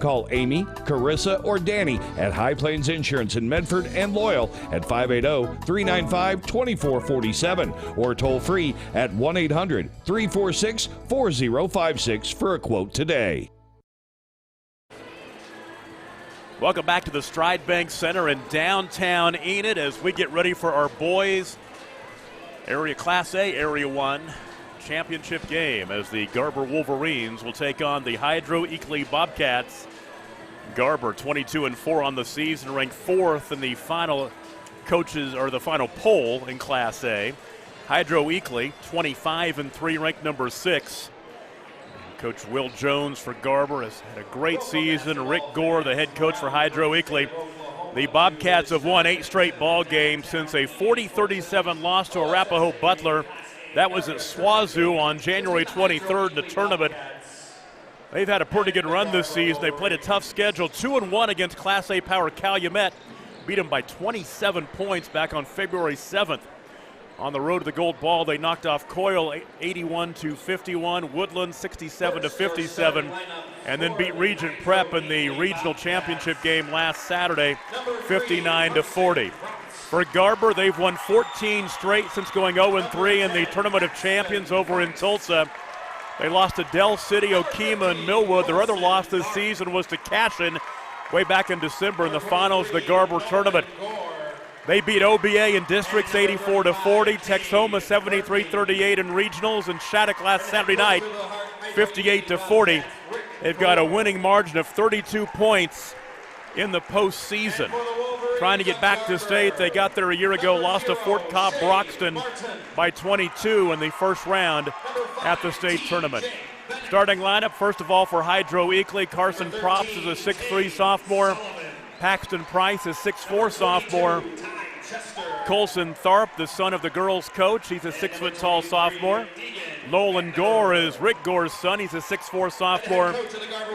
Call Amy, Carissa, or Danny at High Plains Insurance in Medford and Loyal at 580-395-2447 or toll free at 1-800-346-4056 for a quote today. Welcome back to the Stride Bank Center in downtown Enid as we get ready for our boys Area Class A Area 1 championship game as the Garber Wolverines will take on the Hydro Eakly Bobcats. Garber 22-4 on the season, ranked 4th in the final final poll in Class A. Hydro Eakly 25-3, ranked number 6. Coach Will Jones for Garber has had a great season. Rick Gore, the head coach for Hydro Eakly. The Bobcats have won 8 straight ball games since a 40-37 loss to Arapahoe Butler. That was at Swazu on January 23rd in the tournament. They've had a pretty good run this season. They played a tough schedule, 2-1 against Class A power Calumet. Beat them by 27 points back on February 7th. On the road to the gold ball, they knocked off Coyle 81-51, Woodland 67-57, and then beat Regent Prep in the regional championship game last Saturday, 59-40. For Garber, they've won 14 straight since going 0-3 in the Tournament of Champions over in Tulsa. They lost to Del City, Okima, and Millwood. Their other loss this season was to Cashin way back in December in the finals of the Garber tournament. They beat OBA in districts 84-40, Texoma 73-38 in regionals, and Shattuck last Saturday night 58-40. They've got a winning margin of 32 points in the postseason. Trying to get back to state, they got there a year ago, lost to Fort Cobb Broxton by 22 in the first round at the state tournament. Starting lineup, first of all, for Hydro Eakly, Carson Props is a 6'3 sophomore. Paxton Price is 6'4 sophomore. Colson Tharp, the son of the girls' coach, he's a 6-foot-tall sophomore. Nolan Gore is Rick Gore's son. He's a 6'4 sophomore.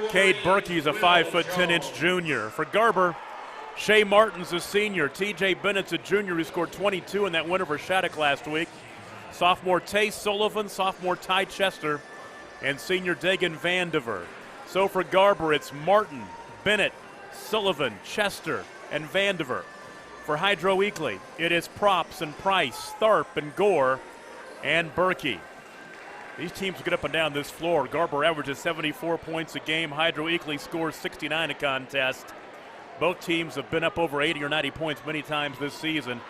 Cade Berkey's a 5'10" junior. For Garber, Shea Martin's a senior. T.J. Bennett's a junior who scored 22 in that win over Shattuck last week. Sophomore Tay Sullivan, sophomore Ty Chester, and senior Dagan Vandiver. So for Garber, it's Martin, Bennett, Sullivan, Chester, and Vandiver. For Hydro Eakly, it is Props and Price, Tharp and Gore, and Berkey. These teams get up and down this floor. Garber averages 74 points a game. Hydro Eakly scores 69 a contest. Both teams have been up over 80 or 90 points many times this season.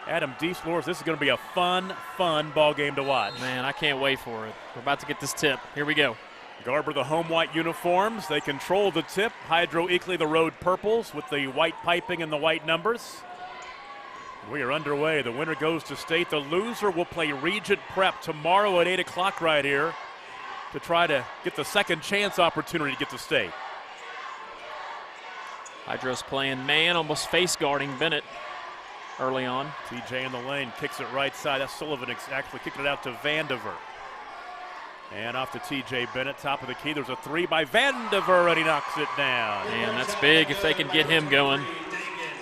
Adam Deeslors, this is going to be a fun ball game to watch. Man, I can't wait for it. We're about to get this tip. Here we go. Garber, the home white uniforms. They control the tip. Hydro Eakly, the road purples with the white piping and the white numbers. We are underway. The winner goes to state. The loser will play Regent Prep tomorrow at 8 o'clock right here to try to get the second chance opportunity to get to state. Hydro's playing man, almost face guarding Bennett early on. TJ in the lane, kicks it right side. That's Sullivan actually kicking it out to Vandiver. And off to TJ Bennett, top of the key. There's a 3 by Vandiver, and he knocks it down. Man, that's big if they can get him going.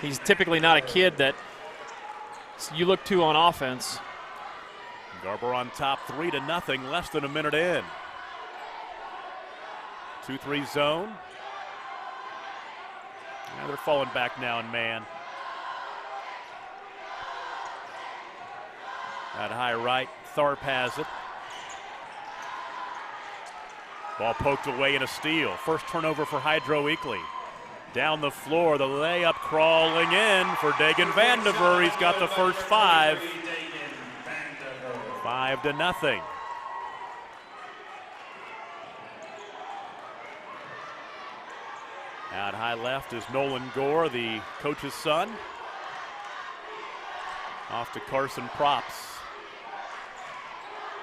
He's typically not a kid that you look to on offense. Garber on top, 3-0, less than a minute in. 2-3 zone. Now they're falling back now in man. At high right, Tharp has it. Ball poked away in a steal. First turnover for Hydro Eakly. Down the floor, the layup crawling in for Dagan Vandiver. He's got the first 5. 5-0. Out high left is Nolan Gore, the coach's son. Off to Carson Props.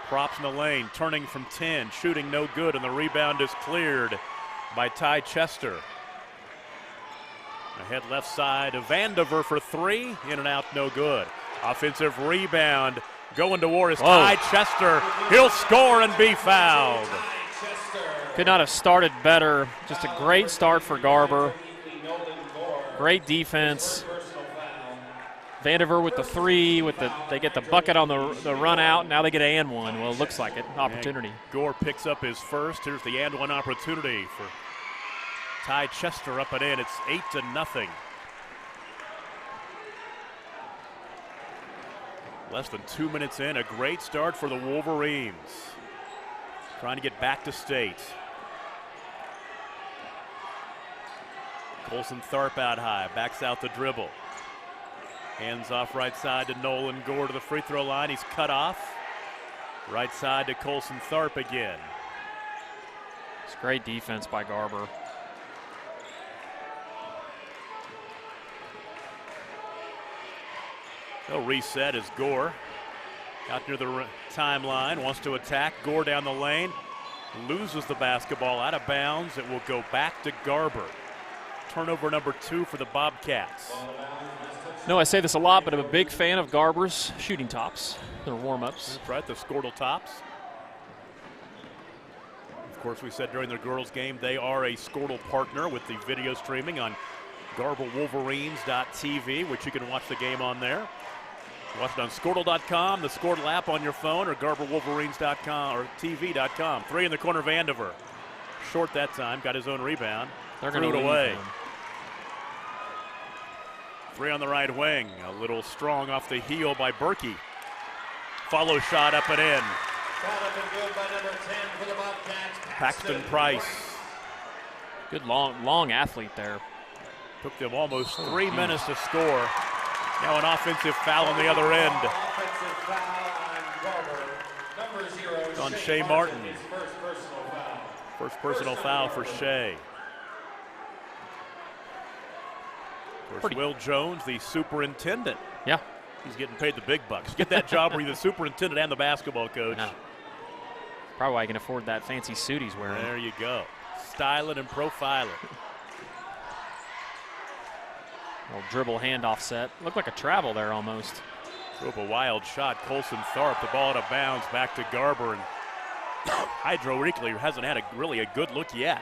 Props in the lane, turning from 10, shooting no good, and the rebound is cleared by Ty Chester. Ahead left side of Vandiver for 3, in and out, no good. Offensive rebound going to war is Ty Chester. He'll score and be fouled. Could not have started better. Just a great start for Garber. Great defense. Vandiver with the 3, they get the bucket on the run out. Now they get an and one. Well, it looks like it. Opportunity. And Gore picks up his first. Here's the and one opportunity for Ty Chester up and in. It's 8-0. Less than 2 minutes in. A great start for the Wolverines. Trying to get back to state. Colson Tharp out high. Backs out the dribble. Hands off right side to Nolan Gore to the free throw line. He's cut off. Right side to Colson Tharp again. It's great defense by Garber. They'll reset as Gore out near the timeline, wants to attack. Gore down the lane, loses the basketball out of bounds. It will go back to Garber. Turnover number 2 for the Bobcats. No, I say this a lot, but I'm a big fan of Garber's shooting tops, their warm-ups. That's right, the Squirtle tops. Of course, we said during the girls' game they are a Squirtle partner with the video streaming on GarberWolverines.tv, which you can watch the game on there. Watch it on Squirtle.com, the Squirtle app on your phone, or GarberWolverines.com or TV.com. 3 in the corner, Vandiver. Short that time, got his own rebound. They're going to threw it leave away. him. 3 on the right wing. A little strong off the heel by Berkey. Follow shot up and in. Good by number 10 for the Bobcats, Paxton Price. Good long athlete there. Took them almost 3 minutes to score. Now an offensive foul on the other end. Offensive foul on Garber. Number 0, On Shea Martin. His first personal foul. First personal foul for Shea. Of course, Will Jones, the superintendent. Yeah. He's getting paid the big bucks. Get that job where you're the superintendent and the basketball coach. No. Probably why he can afford that fancy suit he's wearing. There you go. Styling and profiling. Little dribble handoff set. Looked like a travel there almost. Threw up a wild shot. Colson Tharp, the ball out of bounds, back to Garber. And Hydro Eakly hasn't had really a good look yet.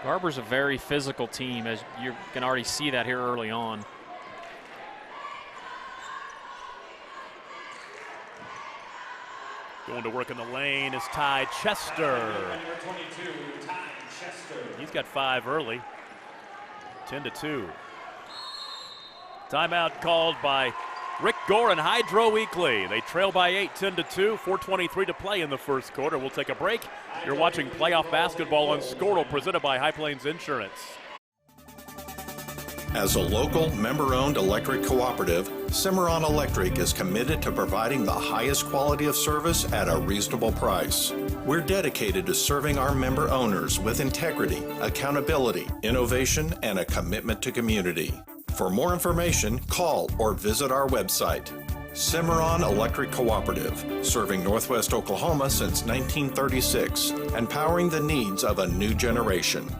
Garber's a very physical team, as you can already see that here early on. Going to work in the lane is Ty Chester. Number 22, Ty Chester. He's got 5 early. 10-2. Timeout called by Rick Gore and Hydro Eakly. They trail by 8, 10-2, 4:23 to play in the first quarter. We'll take a break. You're watching playoff basketball on Squirtle, presented by High Plains Insurance. As a local, member-owned electric cooperative, Cimarron Electric is committed to providing the highest quality of service at a reasonable price. We're dedicated to serving our member owners with integrity, accountability, innovation, and a commitment to community. For more information, call or visit our website. Cimarron Electric Cooperative, serving Northwest Oklahoma since 1936 and powering the needs of a new generation.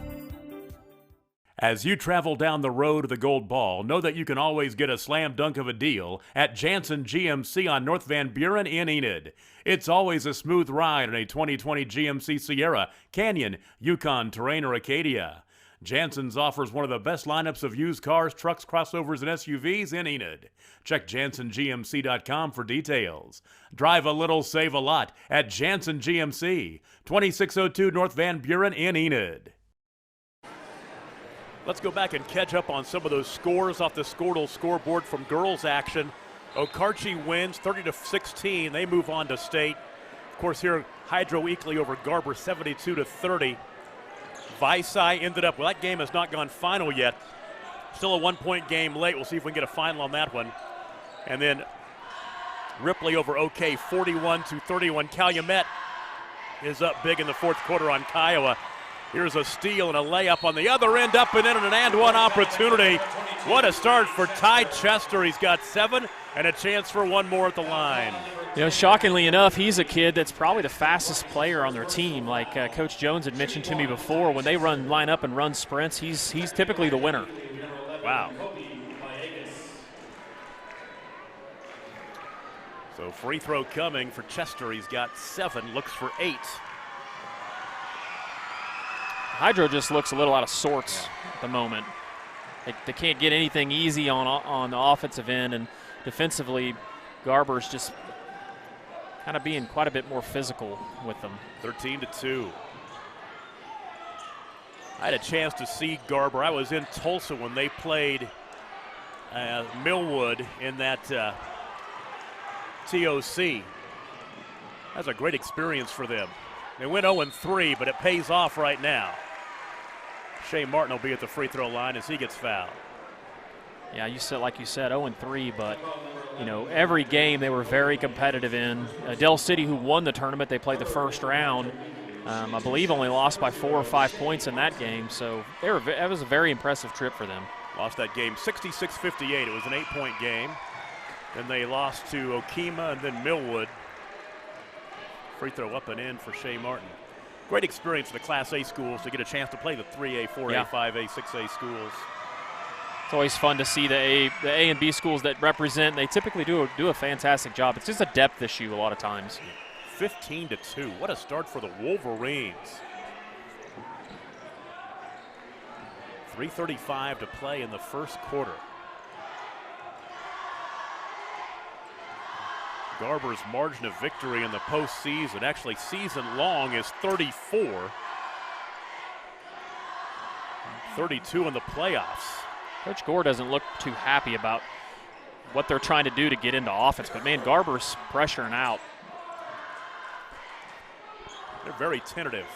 As you travel down the road to the gold ball, know that you can always get a slam dunk of a deal at Jansen GMC on North Van Buren in Enid. It's always a smooth ride in a 2020 GMC Sierra, Canyon, Yukon, Terrain, or Acadia. Jansen's offers one of the best lineups of used cars, trucks, crossovers, and SUVs in Enid. Check JansenGMC.com for details. Drive a little, save a lot at Jansen GMC, 2602 North Van Buren in Enid. Let's go back and catch up on some of those scores off the Squirtle scoreboard from girls action. Okarche wins 30-16. They move on to state. Of course, here Hydro Eakly over Garber 72-30. Visay ended up, well, that game has not gone final yet. Still a 1-point game late. We'll see if we can get a final on that one. And then Ripley over OK 41-31. Calumet is up big in the fourth quarter on Kiowa. Here's a steal and a layup on the other end, up and in, and an and-one opportunity. What a start for Ty Chester. He's got 7 and a chance for one more at the line. You know, shockingly enough, he's a kid that's probably the fastest player on their team. Like Coach Jones had mentioned to me before, when they line up and run sprints, he's typically the winner. Wow. So free throw coming for Chester. He's got 7, looks for 8. Hydro just looks a little out of sorts at the moment. They can't get anything easy on the offensive end, and defensively, Garber's just kind of being quite a bit more physical with them. 13-2. I had a chance to see Garber. I was in Tulsa when they played Millwood in that TOC. That's a great experience for them. They went 0-3, but it pays off right now. Shea Martin will be at the free throw line as he gets fouled. Yeah, like you said, 0-3, but you know, every game they were very competitive in. Dell City, who won the tournament, they played the first round. I believe only lost by 4 or 5 points in that game, so that was a very impressive trip for them. Lost that game 66-58. It was an 8-point game. Then they lost to Okima and then Millwood. Free throw up and in for Shea Martin. Great experience for the Class A schools to get a chance to play the 3A, 4A, 5A, 6A schools. It's always fun to see the A and B schools that represent. They typically do a fantastic job. It's just a depth issue a lot of times. 15-2. What a start for the Wolverines. 3:35 to play in the first quarter. Garber's margin of victory in the postseason, actually season long, is 34. 32 in the playoffs. Coach Gore doesn't look too happy about what they're trying to do to get into offense, but man, Garber's pressuring out. They're very tentative.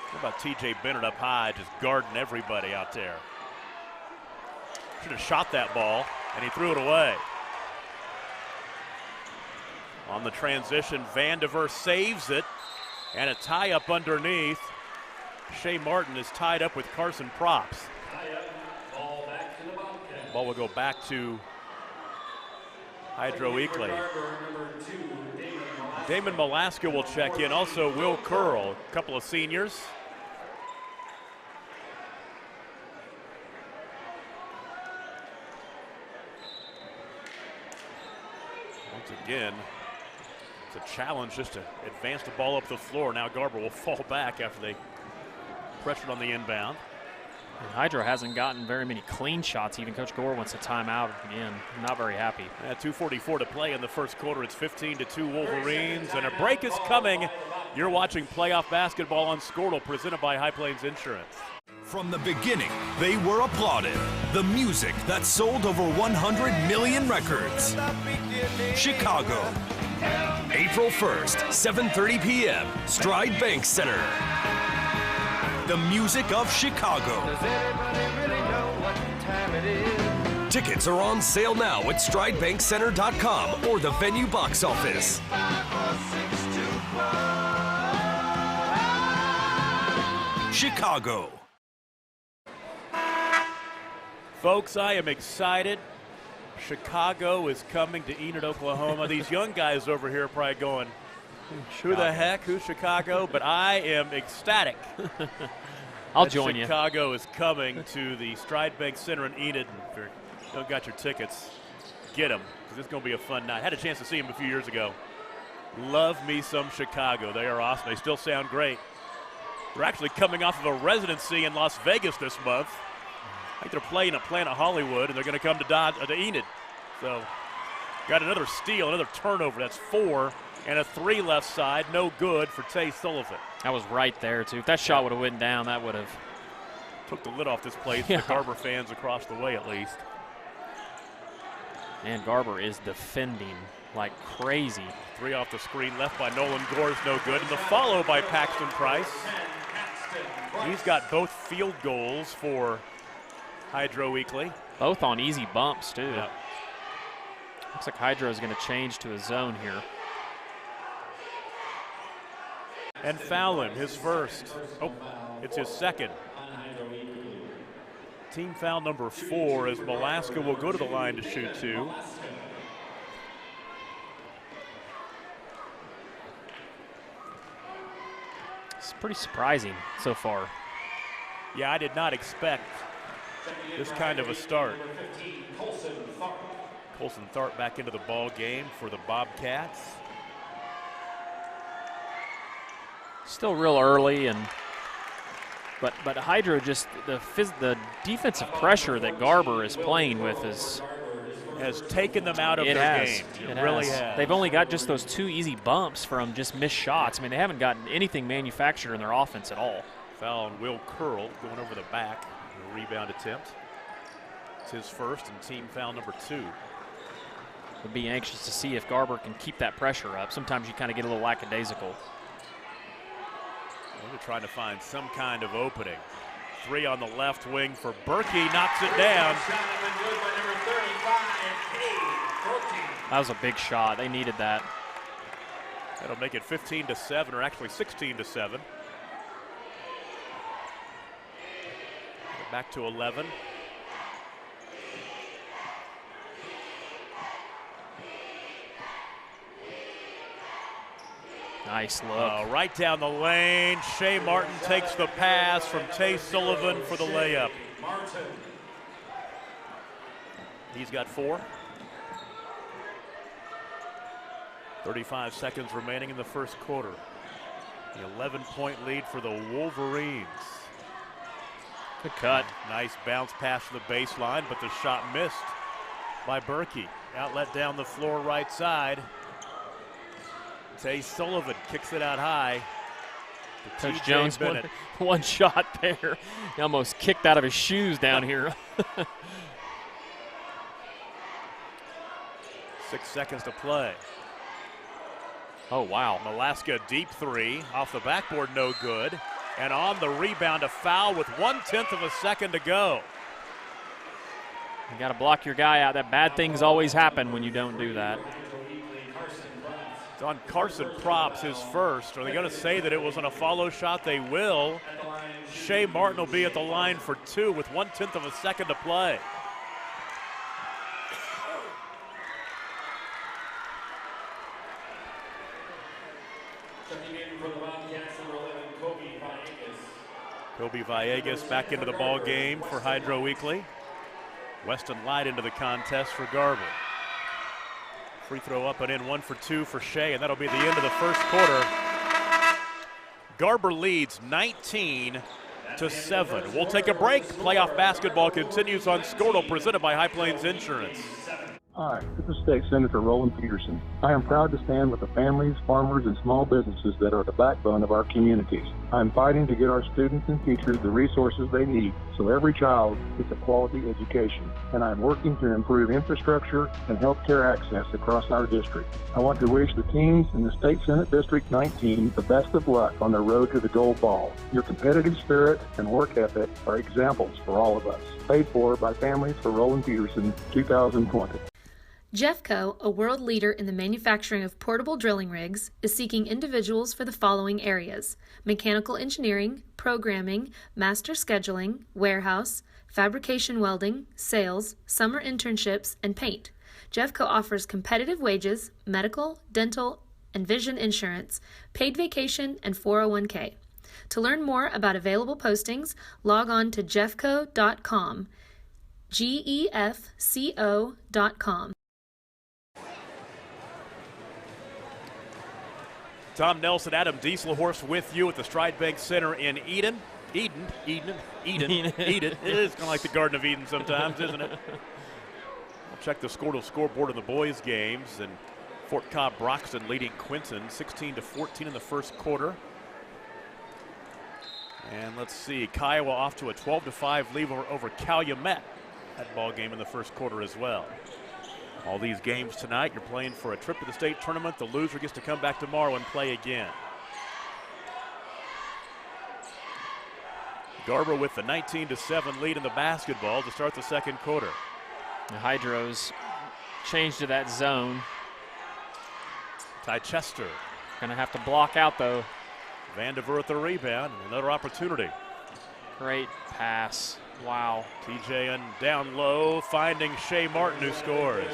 How about TJ Bennett up high, just guarding everybody out there? Should have shot that ball, and he threw it away. On the transition, Vandiver saves it, and a tie up underneath. Shea Martin is tied up with Carson Props. Ball will go back to Hydro Eakly. Damon Malaska will check in. Also Will Curl, a couple of seniors. Once again, it's a challenge just to advance the ball up the floor. Now Garber will fall back after they pressured on the inbound. And Hydro hasn't gotten very many clean shots. Even Coach Gore wants a timeout again. Not very happy. 2:44 to play in the first quarter. It's 15-2 Wolverines, and a break is coming. You're watching playoff basketball on Squirtle, presented by High Plains Insurance. From the beginning, they were applauded. The music that sold over 100 million records. Chicago. April 1st, 7:30 p.m., Stride Bank Center. The music of Chicago. Does anybody really know what time it is? Tickets are on sale now at StrideBankCenter.com or the venue box office. Chicago. Folks, I am excited. Chicago is coming to Enid, Oklahoma. These young guys over here are probably going, who the heck? Who's Chicago? But I am ecstatic. I'll join you. Chicago is coming to the Stride Bank Center in Enid. If you don't got your tickets, get them, because it's going to be a fun night. Had a chance to see them a few years ago. Love me some Chicago. They are awesome. They still sound great. They're actually coming off of a residency in Las Vegas this month. I think they're playing at Planet Hollywood, and they're going to come to Enid. So got another steal, another turnover. That's 4. And a 3 left side, no good for Tay Sullivan. That was right there, too. If that shot would have went down, that would have took the lid off this place for the Garber fans across the way, at least. And Garber is defending like crazy. 3 off the screen, left by Nolan Gore, no good. And the follow by Paxton Price. He's got both field goals for Hydro Eakly. Both on easy bumps, too. Yep. Looks like Hydro is going to change to a zone here. And Fallon, his first. Oh, it's his second. Team foul number 4 as Malaska will go to the line to shoot 2. It's pretty surprising so far. Yeah, I did not expect this kind of a start. Colson Tharp back into the ball game for the Bobcats. Still real early, but Hydro just the defensive pressure that Garber is playing with is has taken them out of their game. It really has. They've only got just those 2 easy bumps from just missed shots. I mean, they haven't gotten anything manufactured in their offense at all. Foul on Will Curl going over the back. A rebound attempt. It's his first and team foul number 2. Would be anxious to see if Garber can keep that pressure up. Sometimes you kind of get a little lackadaisical. Well, they're trying to find some kind of opening. 3 on the left wing for Berkey, knocks it down. That was a big shot. They needed that. That'll make it 15-7, or actually 16-7. Back to 11. Nice look. Right down the lane. Shea Martin takes the pass from Tay Sullivan for the layup. He's got 4. 35 seconds remaining in the first quarter. The 11-point lead for the Wolverines. Good cut. Nice bounce pass to the baseline, but the shot missed by Berkey. Outlet down the floor right side. Tay Sullivan kicks it out high. Coach Jones, one shot there. He almost kicked out of his shoes down here. 6 seconds to play. Oh, wow. Malaska deep 3 off the backboard, no good. And on the rebound, a foul with 1/10 of a second to go. You got to block your guy out. That bad things always happen when you don't do that. It's on Carson Props, his first. Are they going to say that it was on a follow shot? They will. Shea Martin will be at the line for 2 with 1/10 of a second to play. Kobe Villegas back into the ball game for Hydro Eakly. Weston Light into the contest for Garber. Free throw up and in, 1 for 2 for Shea, and that'll be the end of the first quarter. Garber leads 19-7. We'll take a break. Playoff basketball continues on Scortal, presented by High Plains Insurance. Hi, this is State Senator Roland Peterson. I am proud to stand with the families, farmers, and small businesses that are the backbone of our communities. I'm fighting to get our students and teachers the resources they need so every child gets a quality education. And I'm working to improve infrastructure and healthcare access across our district. I want to wish the teams in the State Senate District 19 the best of luck on their road to the gold ball. Your competitive spirit and work ethic are examples for all of us. Paid for by Families for Roland Peterson, 2020. Jeffco, a world leader in the manufacturing of portable drilling rigs, is seeking individuals for the following areas: mechanical engineering, programming, master scheduling, warehouse, fabrication welding, sales, summer internships, and paint. Jeffco offers competitive wages, medical, dental, and vision insurance, paid vacation, and 401k. To learn more about available postings, log on to jeffco.com, GEFCO.com. Tom Nelson, Adam Dieselhorst with you at the Stride Bank Center in Eden. Eden. It is kind of like the Garden of Eden sometimes, isn't it? We'll check the scoreboard in the boys' games. And Fort Cobb Broxton leading Quinton 16-14 in the first quarter. And let's see, Kiowa off to a 12-5 lead over Calumet. That ball game in the first quarter as well. All these games tonight, you're playing for a trip to the state tournament. The loser gets to come back tomorrow and play again. Garber with the 19-7 lead in the basketball to start the second quarter. The Hydros changed to that zone. Ty Chester. Gonna have to block out though. Vandiver at the rebound, another opportunity. Great pass. Wow. TJ down low, finding Shea Martin, who scores.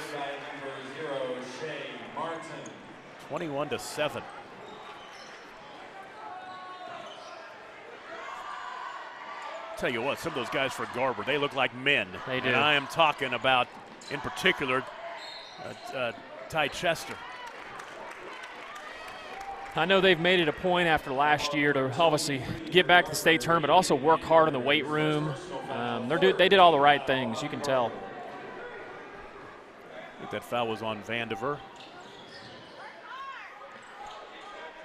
21-7. Tell you what, some of those guys for Garber, they look like men. They do. And I am talking about, in particular, Ty Chester. I know they've made it a point after last year to obviously get back to the state tournament, also work hard in the weight room. They did all the right things, you can tell. I think that foul was on Vandiver.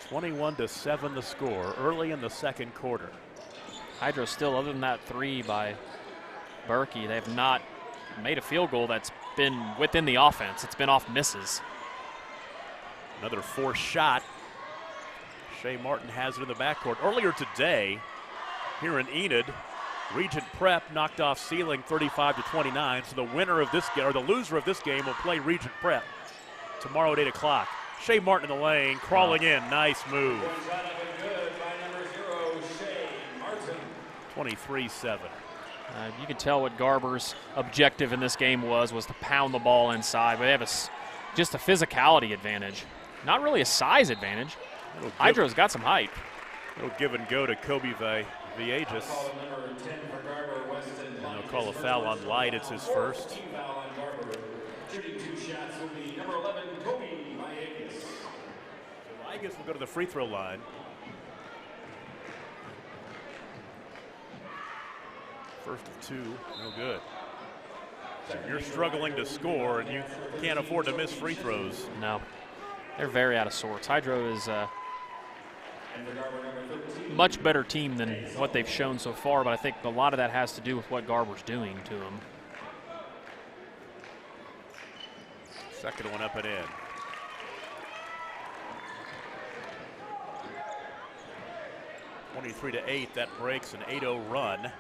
21-7 the score early in the second quarter. Hydro still, other than that three by Berkey, they have not made a field goal that's been within the offense. It's been off misses. Another forced shot. Shea Martin has it in the backcourt. Earlier today, here in Enid, Regent Prep knocked off Sealing 35-29. So the winner of this game, or the loser of this game, will play Regent Prep tomorrow at 8 o'clock. Shea Martin in the lane, crawling in. Nice move. 23-7. You can tell what Garber's objective in this game was to pound the ball inside. But they have just a physicality advantage. Not really a size advantage. Hydro's got some height. Little give and go to Kobe Villegas. And they'll call a foul on Light. It's his first. Villegas will go to the free throw line. First of two, no good. So you're struggling to score, and you can't afford to miss free throws. No, they're very out of sorts. Hydro is a much better team than what they've shown so far, but I think a lot of that has to do with what Garber's doing to them. Second one up and in. (23-8). That breaks an 8-0 run.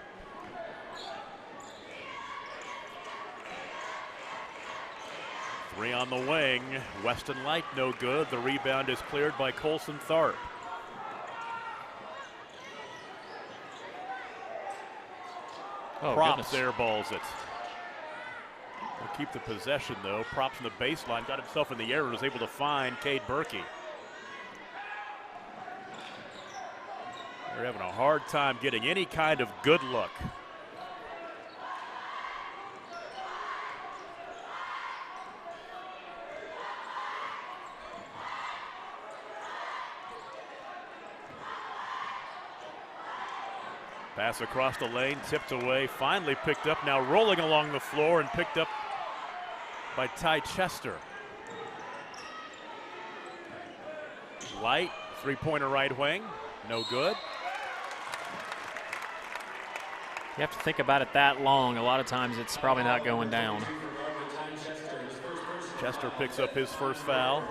Three on the wing. Weston Light no good. The rebound is cleared by Colson Tharp. Oh, Props airballs it. We'll keep the possession though. Props from the baseline. Got himself in the air and was able to find Cade Berkey. They're having a hard time getting any kind of good look. Pass across the lane, tipped away, finally picked up, now rolling along the floor and picked up by Ty Chester. Light, three-pointer right wing, no good. You have to think about it that long. A lot of times it's probably not going down. Chester picks up his first foul.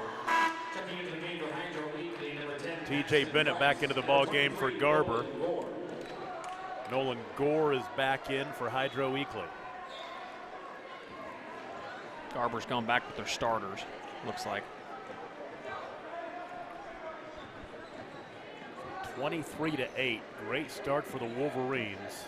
TJ Bennett back into the ball game for Garber. Nolan Gore is back in for Hydro Eakly. Garber's gone back with their starters, looks like. 23-8, great start for the Wolverines.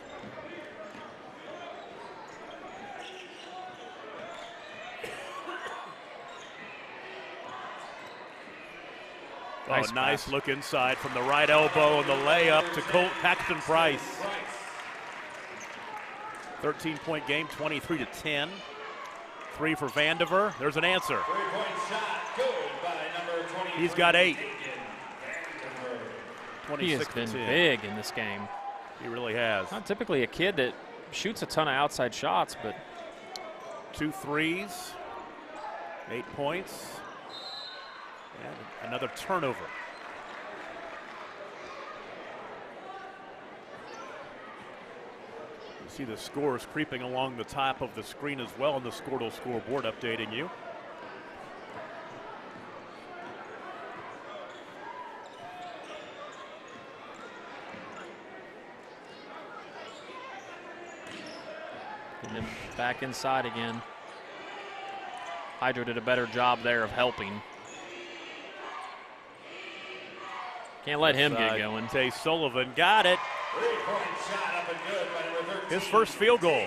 Nice look inside from the right elbow and the layup to Paxton Price. 13-point game, 23-10. Three for Vandiver. There's an answer. He's got 8. He has been big in this game. He really has. Not typically a kid that shoots a ton of outside shots, but 2 threes, 8 points, and another turnover. You see the scores creeping along the top of the screen as well on the Squirtle scoreboard updating you. And then back inside again. Hydro did a better job there of helping. Can't let him get going. Tay Sullivan got it. His first field goal.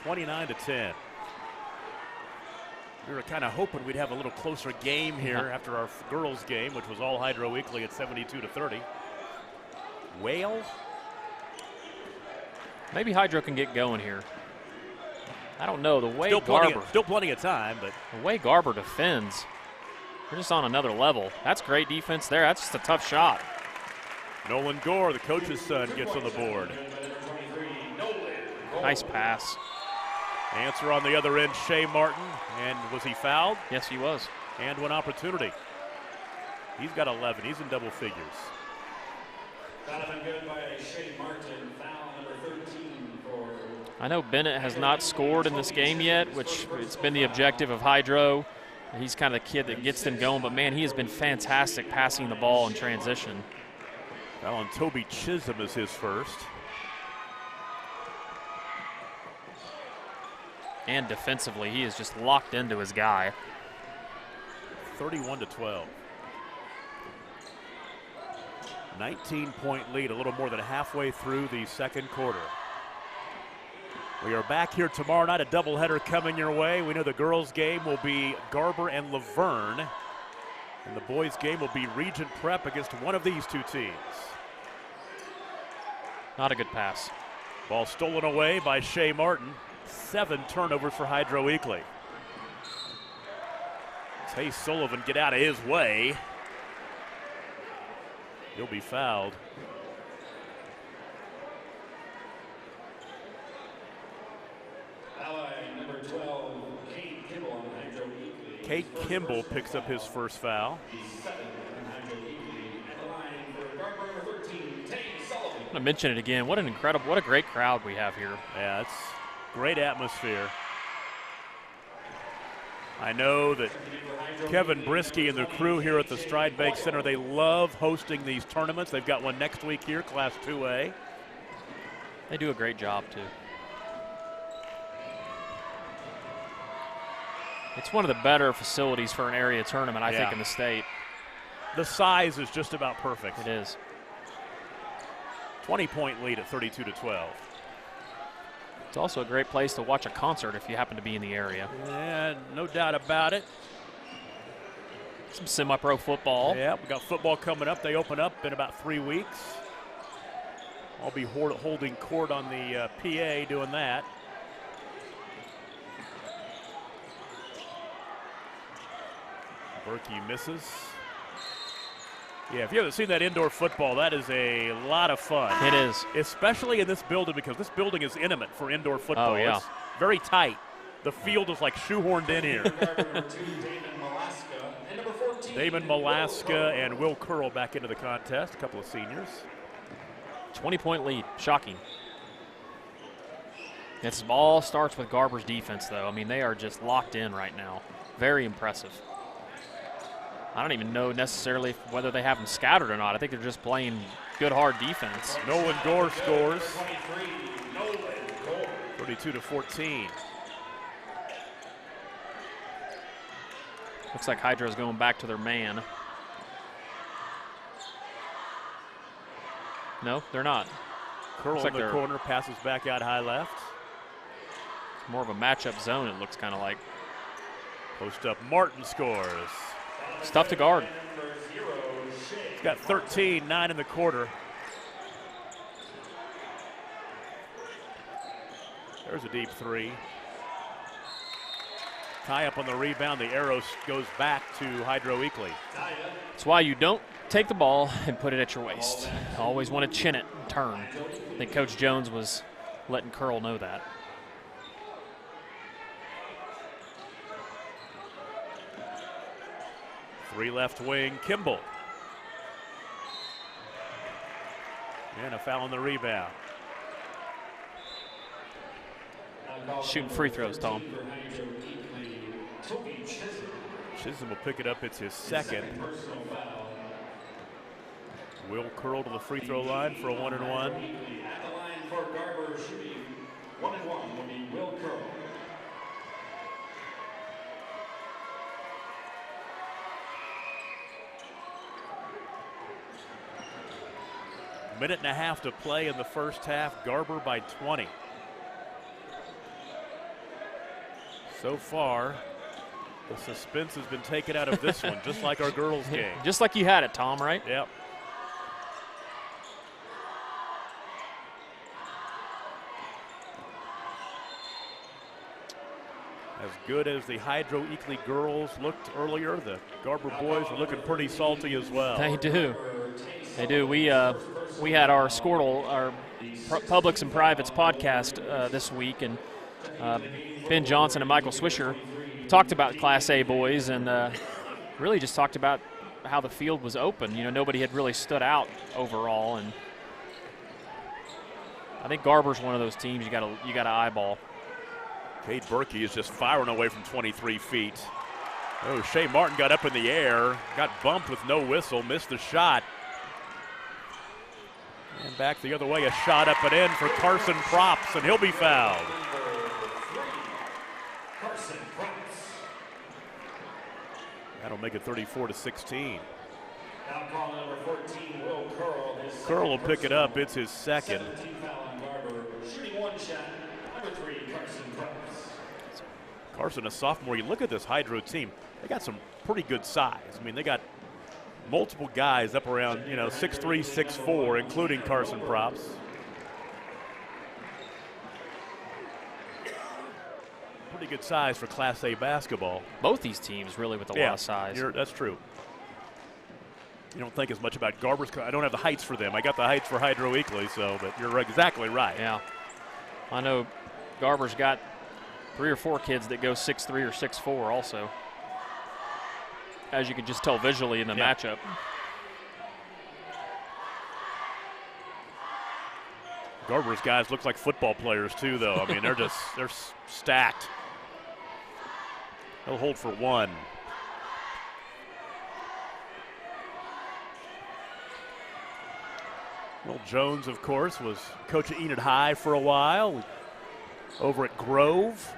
29-10. We were kind of hoping we'd have a little closer game here after our girls game, which was all Hydro Eakly at 72-30. Whale. Maybe Hydro can get going here. I don't know. The way still plenty of time, but the way Garber defends, they're just on another level. That's great defense there. That's just a tough shot. Nolan Gore, the coach's son, gets on the board. Nice pass. Answer on the other end, Shea Martin. And was he fouled? Yes, he was. And one opportunity. He's got 11. He's in double figures. Foul been good by Shea Martin. Foul number 13 for. I know Bennett has not scored in this game yet, which it's been the objective of Hydro. He's kind of the kid that gets them going, but man, he has been fantastic passing the ball in transition. Foul on Toby Chisholm is his first. And defensively, he is just locked into his guy. 31-12. 19-point lead, a little more than halfway through the second quarter. We are back here tomorrow night, a doubleheader coming your way. We know the girls' game will be Garber and Laverne, and the boys' game will be Regent Prep against one of these two teams. Not a good pass. Ball stolen away by Shea Martin. 7 turnovers for Hydro Eakly. Tay Sullivan get out of his way. He'll be fouled. Number 12, Kate Kimball on Hydro Eakly. Kate Kimball picks up his first foul. I'm going to mention it again. What a great crowd we have here. Yeah, it's great atmosphere. I know that Kevin Brisky and the crew here at the Stride Bank Center, they love hosting these tournaments. They've got one next week here, Class 2A. They do a great job, too. It's one of the better facilities for an area tournament, I think, in the state. The size is just about perfect. It is. 20-point lead at 32-12. It's also a great place to watch a concert if you happen to be in the area. Yeah, no doubt about it. Some semi-pro football. Yeah, we got football coming up. They open up in about 3 weeks. I'll be holding court on the PA doing that. Berkey misses. Yeah, if you haven't seen that indoor football, that is a lot of fun. It is. Especially in this building, because this building is intimate for indoor football. Oh, yeah. It's very tight. The field is like shoehorned in here. Damon Malaska and Will Curl back into the contest, a couple of seniors. 20-point lead, shocking. This all starts with Garber's defense, though. I mean, they are just locked in right now. Very impressive. I don't even know necessarily whether they have them scattered or not. I think they're just playing good, hard defense. Nolan Gore scores. 32-14. Looks like Hydro's going back to their man. No, they're not. Curl in the corner, passes back out high left. More of a matchup zone, it looks kind of like. Post up, Martin scores. It's tough to guard. He's got 13, 9 in the quarter. There's a deep three. Tie up on the rebound. The arrow goes back to Hydro Eakly. That's why you don't take the ball and put it at your waist. Always want to chin it and turn. I think Coach Jones was letting Curl know that. Three left wing, Kimball. And a foul on the rebound. Shooting free throws, Tom. Chisholm will pick it up. It's his second. Will Curl to the free throw line for a 1-and-1. At the line for Garber shooting 1-and-1 will be Will Curl. Minute and a half to play in the first half. Garber by 20. So far, the suspense has been taken out of this one, just like our girls' game. Just like you had it, Tom, right? Yep. As good as the Hydro Eakly girls looked earlier, the Garber boys are looking pretty salty as well. They do. They do. We had our Squirtle, our Publics and Privates podcast this week, and Ben Johnson and Michael Swisher talked about Class A boys and really just talked about how the field was open. You know, nobody had really stood out overall, and I think Garber's one of those teams you got to eyeball. Cade Berkey is just firing away from 23 feet. Oh, Shea Martin got up in the air, got bumped with no whistle, missed the shot. And back the other way, a shot up and in for Carson Props, and he'll be fouled. That'll make it 34-16. Curl will pick it up. It's his second. Carson, a sophomore. You look at this Hydro team. They got some pretty good size. I mean, they got multiple guys up around, 6'3", 6'4", including Carson Props. Pretty good size for Class A basketball. Both these teams really with a lot of size. That's true. You don't think as much about Garber's. I don't have the heights for them. I got the heights for Hydro Eakly, but you're exactly right. Yeah. I know Garber's got 3 or 4 kids that go 6'3" or 6'4" also, as you can just tell visually in the matchup. Garber's guys look like football players too, though. I mean, they're stacked. He'll hold for one. Will Jones, of course, was coach at Enid High for a while, over at Grove.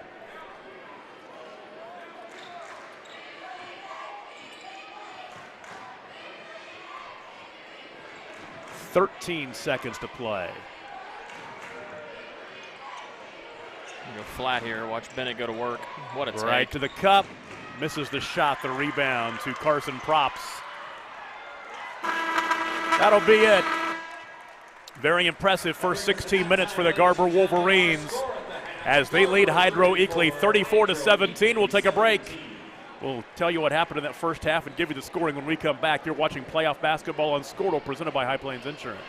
"13 seconds to play." Go flat here. Watch Bennett go to work. What a take. Right to the cup. Misses the shot. The rebound to Carson Props. That'll be it. Very impressive first 16 minutes for the Garber Wolverines as they lead Hydro Eakly 34-17. We'll take a break. We'll tell you what happened in that first half and give you the scoring when we come back. You're watching playoff basketball on Squirtle, presented by High Plains Insurance.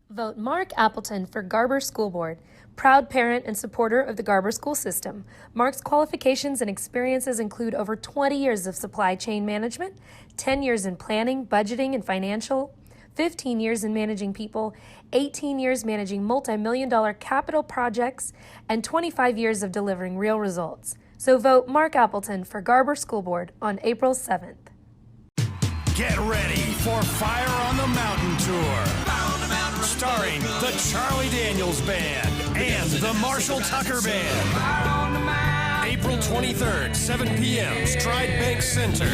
Vote Mark Appleton for Garber School Board. Proud parent and supporter of the Garber school system. Mark's qualifications and experiences include over 20 years of supply chain management, 10 years in planning, budgeting, and financial, 15 years in managing people, 18 years managing multi-million-dollar capital projects, and 25 years of delivering real results. So vote Mark Appleton for Garber School Board on April 7th. Get ready for Fire on the Mountain Tour. Starring the Charlie Daniels Band and the Marshall Tucker Band. April 23rd, 7 p.m., Stride Bank Center.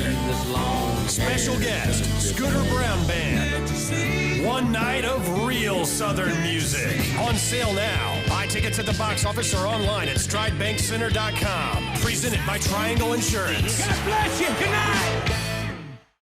Special guest, Scooter Brown Band. One night of real Southern music. On sale now. Buy tickets at the box office or online at StrideBankCenter.com. Presented by Triangle Insurance. God bless you. Good night.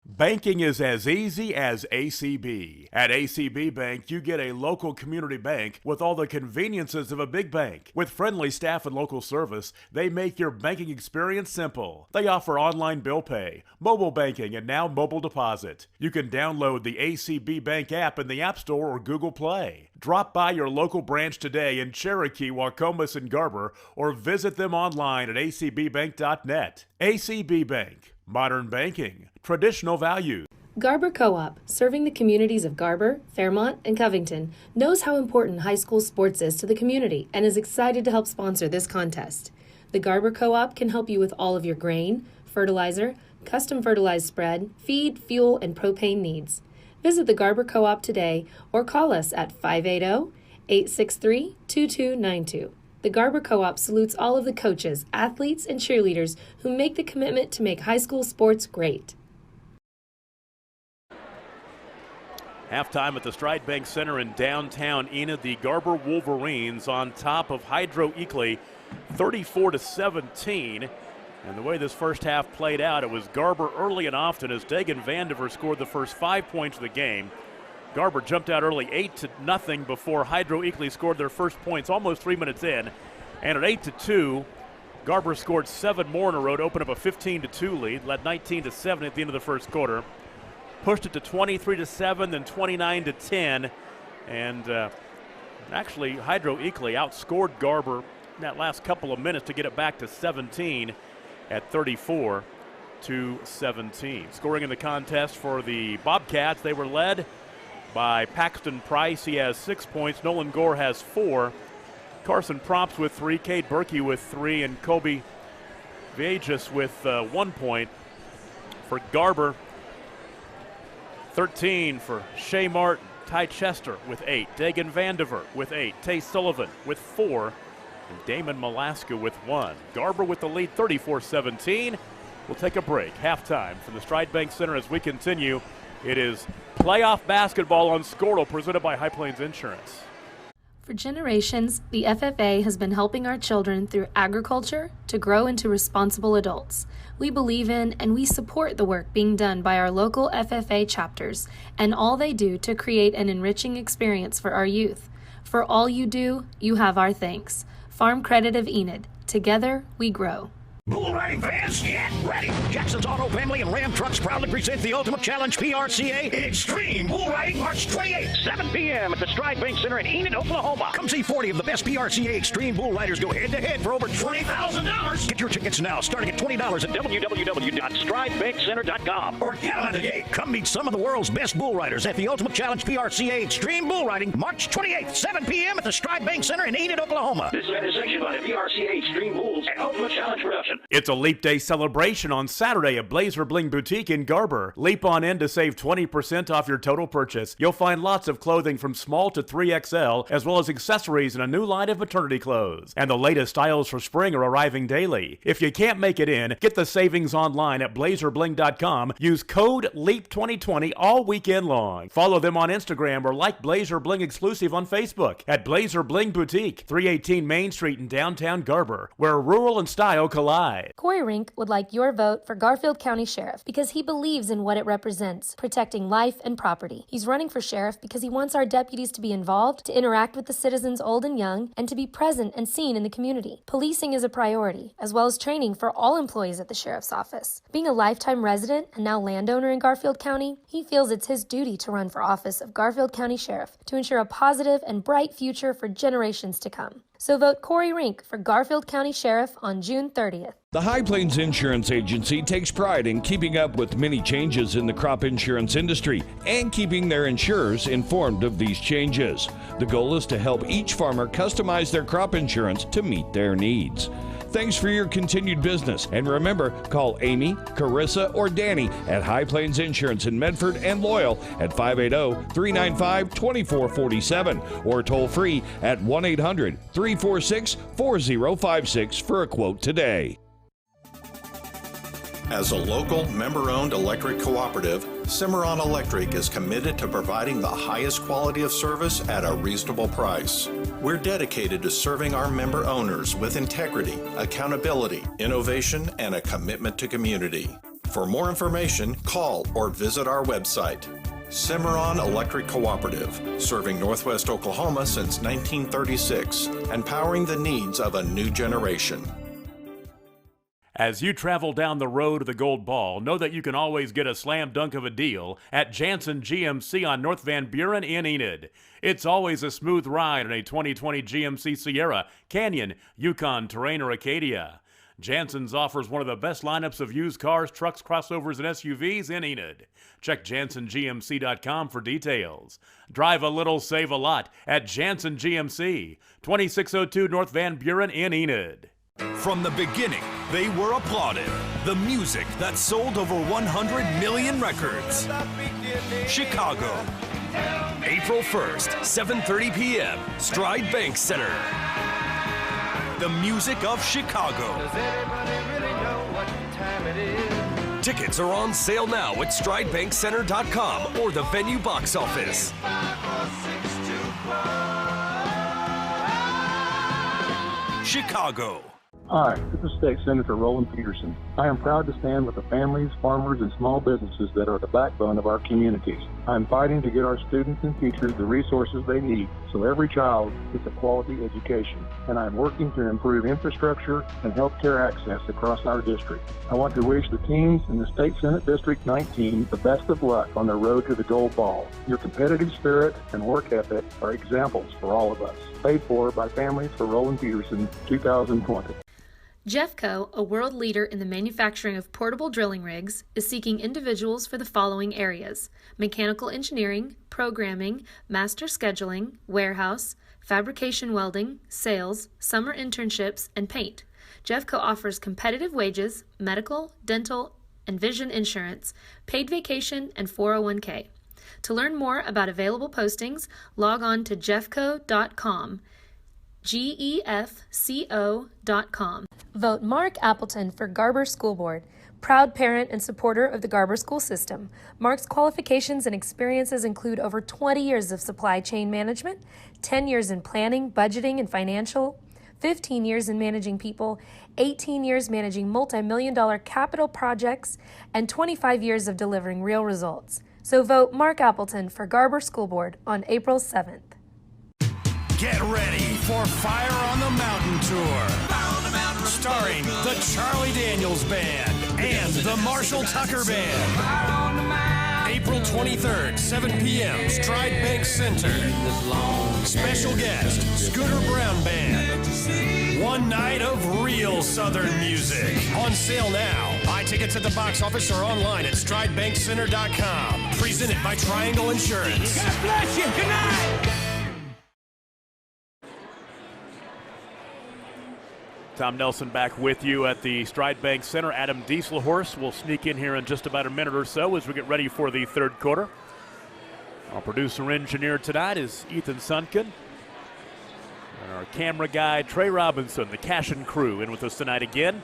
Banking is as easy as ACB. At ACB Bank, you get a local community bank with all the conveniences of a big bank. With friendly staff and local service, they make your banking experience simple. They offer online bill pay, mobile banking, and now mobile deposit. You can download the ACB Bank app in the App Store or Google Play. Drop by your local branch today in Cherokee, Wacomas, and Garber, or visit them online at acbbank.net. ACB Bank. Modern banking. Traditional values. Garber Co-op, serving the communities of Garber, Fairmont, and Covington, knows how important high school sports is to the community and is excited to help sponsor this contest. The Garber Co-op can help you with all of your grain, fertilizer, custom fertilized spread, feed, fuel, and propane needs. Visit the Garber Co-op today or call us at 580-863-2292. The Garber Co-op salutes all of the coaches, athletes, and cheerleaders who make the commitment to make high school sports great. Halftime at the Stride Bank Center in downtown Enid. The Garber Wolverines on top of Hydro Eakly 34-17. And the way this first half played out, it was Garber early and often as Dagan Vandiver scored the first 5 points of the game. Garber jumped out early 8-0 before Hydro Eakly scored their first points almost 3 minutes in. And at 8-2, Garber scored 7 more in a row to open up a 15-2 lead, led 19-7 at the end of the first quarter. Pushed it to 23-7, then 29-10. And actually, Hydro Eakly outscored Garber that last couple of minutes to get it back to 17 at 34-17. Scoring in the contest for the Bobcats, they were led by Paxton Price. He has 6 points. Nolan Gore has 4. Carson Props with 3. Cade Berkey with 3. And Kobe Viegas with 1 point. For Garber, 13 for Shea Martin. Ty Chester with 8. Dagan Vandiver with 8. Tay Sullivan with 4. And Damon Malaska with 1. Garber with the lead, 34-17. We'll take a break. Halftime from the Stride Bank Center as we continue. It is playoff basketball on Squirtle, presented by High Plains Insurance. For generations, the FFA has been helping our children through agriculture to grow into responsible adults. We believe in and we support the work being done by our local FFA chapters and all they do to create an enriching experience for our youth. For all you do, you have our thanks. Farm Credit of Enid. Together, we grow. Bull riding fans, get ready! Jackson's Auto Family and Ram Trucks proudly present the Ultimate Challenge PRCA Extreme Bull Riding March 28th, 7 p.m. at the Stride Bank Center in Enid, Oklahoma. Come see 40 of the best PRCA Extreme Bull Riders go head-to-head for over $20,000. Get your tickets now, starting at $20 at www.stridebankcenter.com. Or get on the gate. Come meet some of the world's best bull riders at the Ultimate Challenge PRCA Extreme Bull Riding March 28th, 7 p.m. at the Stride Bank Center in Enid, Oklahoma. This event is sanctioned by the PRCA Extreme Bulls and Ultimate Challenge Production. It's a Leap Day celebration on Saturday at Blazer Bling Boutique in Garber. Leap on in to save 20% off your total purchase. You'll find lots of clothing from small to 3XL, as well as accessories and a new line of maternity clothes. And the latest styles for spring are arriving daily. If you can't make it in, get the savings online at blazerbling.com. Use code LEAP2020 all weekend long. Follow them on Instagram or like Blazer Bling exclusive on Facebook at Blazer Bling Boutique, 318 Main Street in downtown Garber, where rural and style collide. Corey Rink would like your vote for Garfield County Sheriff because he believes in what it represents, protecting life and property. He's running for sheriff because he wants our deputies to be involved, to interact with the citizens old and young, and to be present and seen in the community. Policing is a priority, as well as training for all employees at the sheriff's office. Being a lifetime resident and now landowner in Garfield County, he feels it's his duty to run for office of Garfield County Sheriff to ensure a positive and bright future for generations to come. So vote Corey Rink for Garfield County Sheriff on June 30th. The High Plains Insurance Agency takes pride in keeping up with many changes in the crop insurance industry and keeping their insurers informed of these changes. The goal is to help each farmer customize their crop insurance to meet their needs. Thanks for your continued business, and remember, call Amy, Carissa, or Danny at High Plains Insurance in Medford and Loyal at 580-395-2447 or toll free at 1-800-346-4056 for a quote today. As a local, member-owned electric cooperative, Cimarron Electric is committed to providing the highest quality of service at a reasonable price. We're dedicated to serving our member owners with integrity, accountability, innovation, and a commitment to community. For more information, call or visit our website. Cimarron Electric Cooperative, serving Northwest Oklahoma since 1936 and powering the needs of a new generation. As you travel down the road to the Gold Ball, know that you can always get a slam dunk of a deal at Jansen GMC on North Van Buren in Enid. It's always a smooth ride in a 2020 GMC Sierra, Canyon, Yukon, Terrain, or Acadia. Jansen's offers one of the best lineups of used cars, trucks, crossovers, and SUVs in Enid. Check JansenGMC.com for details. Drive a little, save a lot at Jansen GMC, 2602 North Van Buren in Enid. From the beginning, they were applauded. The music that sold over 100 million records. Chicago. April 1st, 7:30 p.m. Stride Bank Center. The music of Chicago. Does anybody really know what time it is? Tickets are on sale now at StrideBankCenter.com or the venue box office. Chicago. Hi, this is State Senator Roland Peterson. I am proud to stand with the families, farmers, and small businesses that are the backbone of our communities. I am fighting to get our students and teachers the resources they need so every child gets a quality education. And I am working to improve infrastructure and healthcare access across our district. I want to wish the teams in the State Senate District 19 the best of luck on their road to the gold ball. Your competitive spirit and work ethic are examples for all of us. Paid for by Families for Roland Peterson, 2020. Jeffco, a world leader in the manufacturing of portable drilling rigs, is seeking individuals for the following areas: mechanical engineering, programming, master scheduling, warehouse, fabrication welding, sales, summer internships, and paint. Jeffco offers competitive wages, medical, dental, and vision insurance, paid vacation, and 401k. To learn more about available postings, log on to jeffco.com. GEFCO.com. Vote Mark Appleton for Garber School Board. Proud parent and supporter of the Garber school system. Mark's qualifications and experiences include over 20 years of supply chain management, 10 years in planning, budgeting, and financial, 15 years in managing people, 18 years managing multi-million-dollar capital projects, and 25 years of delivering real results. So vote Mark Appleton for Garber School Board on April 7th. Get ready for Fire on the Mountain Tour. Starring the Charlie Daniels Band and the Marshall Tucker Band. April 23rd, 7 p.m., Stride Bank Center. Special guest, Scooter Brown Band. One night of real Southern music. On sale now. Buy tickets at the box office or online at StrideBankCenter.com. Presented by Triangle Insurance. God bless you. Good night. Tom Nelson back with you at the Stride Bank Center. Adam Dieselhorst will sneak in here in just about a minute or so as we get ready for the third quarter. Our producer engineer tonight is Ethan Sunken. And our camera guy, Trey Robinson, the Cashin crew, in with us tonight again.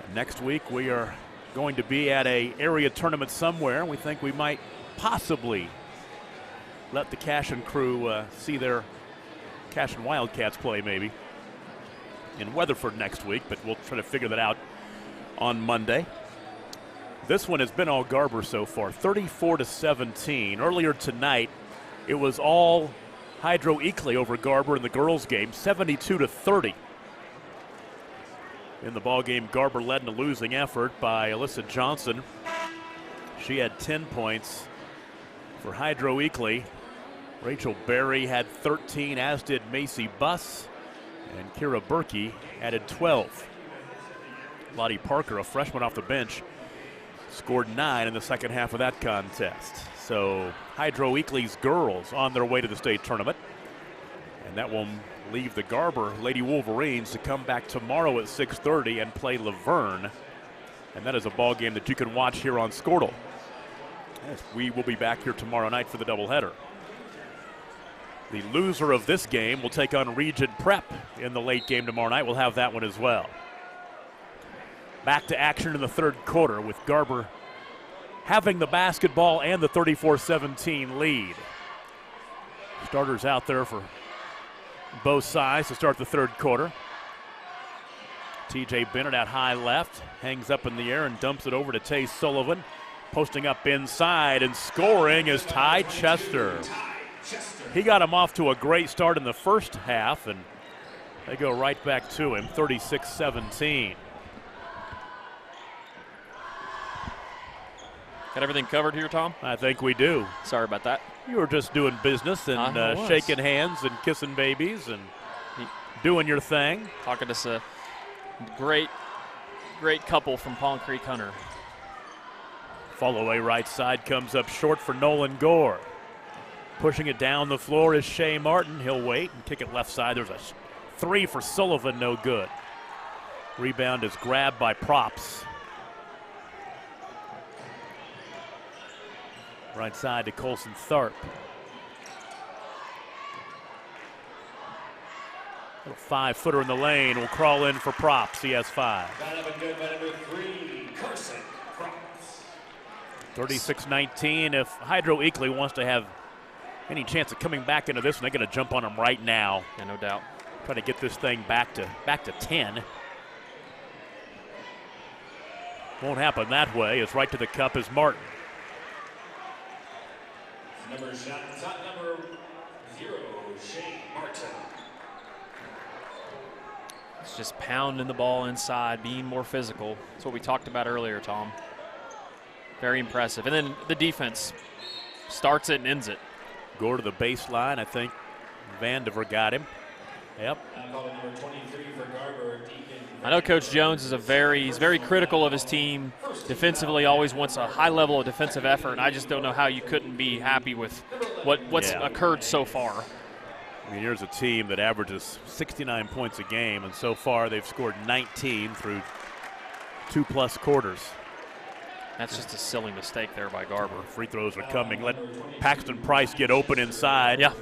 And next week we are going to be at an area tournament somewhere. We think we might possibly let the Cashin crew see their Cashin Wildcats play maybe in Weatherford next week, but we'll try to figure that out on Monday. This one has been all Garber so far, 34-17. Earlier tonight, it was all Hydro Eakly over Garber in the girls' game, 72-30. In the ball game, Garber led in a losing effort by Alyssa Johnson. She had 10 points for Hydro Eakly. Rachel Berry had 13, as did Macy Buss. And Kira Berkey added 12. Lottie Parker, a freshman off the bench, scored 9 in the second half of that contest. So Hydro Eakly's girls on their way to the state tournament. And that will leave the Garber Lady Wolverines to come back tomorrow at 6:30 and play Laverne. And that is a ball game that you can watch here on Skortle. Yes, we will be back here tomorrow night for the doubleheader. The loser of this game will take on Regent Prep in the late game tomorrow night. We'll have that one as well. Back to action in the third quarter with Garber having the basketball and the 34-17 lead. Starters out there for both sides to start the third quarter. TJ Bennett at high left, hangs up in the air and dumps it over to Tay Sullivan. Posting up inside and scoring is Ty Chester. He got him off to a great start in the first half, and they go right back to him, 36-17. Got everything covered here, Tom? I think we do. Sorry about that. You were just doing business and shaking hands and kissing babies and doing your thing. Talking to a great couple from Palm Creek Hunter. Follow away right side comes up short for Nolan Gore. Pushing it down the floor is Shea Martin. He'll wait and kick it left side. There's a three for Sullivan, no good. Rebound is grabbed by Props. Right side to Colson Tharp. Little 5-footer in the lane will crawl in for Props. He has 5. Donovan good by number 3, Carson Props. 36-19. If Hydro Eakly wants to have any chance of coming back into this one, they're going to jump on him right now. Yeah, no doubt. Trying to get this thing back to 10. Won't happen that way. It's right to the cup is Martin. Shot number 0, Shane Martin. It's just pounding the ball inside, being more physical. That's what we talked about earlier, Tom. Very impressive. And then the defense starts it and ends it. Go to the baseline. I think Vandiver got him. Yep. Number 23 for Garber. I know Coach Jones is he's very critical of his team. Defensively, always wants a high level of defensive effort, and I just don't know how you couldn't be happy with what's occurred so far. I mean, here's a team that averages 69 points a game, and so far they've scored 19 through 2+ quarters. That's just a silly mistake there by Garber. Free throws are coming. Let Paxton Price get open inside. Yeah.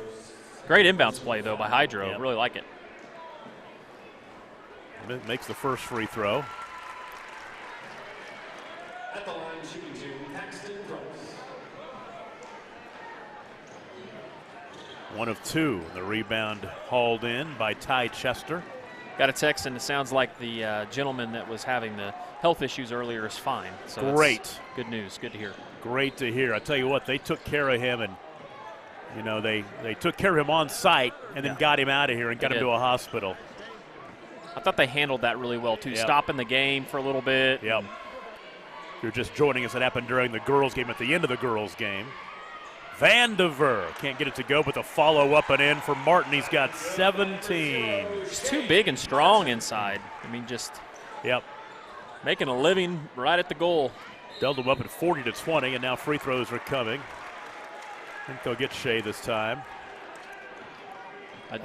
Great inbounds play, though, by Hydro. Yep. Really like it. Makes the first free throw. At the line, shooting 2, Paxton Price. 1 of 2. The rebound hauled in by Ty Chester. Got a text, and it sounds like the gentleman that was having the health issues earlier is fine. So great. Good news. Good to hear. Great to hear. I tell you what, they took care of him, and you know they took care of him on site, and then got him out of here and got him to a hospital. I thought they handled that really well, too, stopping the game for a little bit. Yep. You're just joining us. It happened during the girls' game, at the end of the girls' game. Vandiver can't get it to go, but the follow-up and in for Martin. He's got 17. He's too big and strong inside. I mean, just making a living right at the goal. Dealt him up at 40-20, and now free throws are coming. I think they'll get Shea this time. I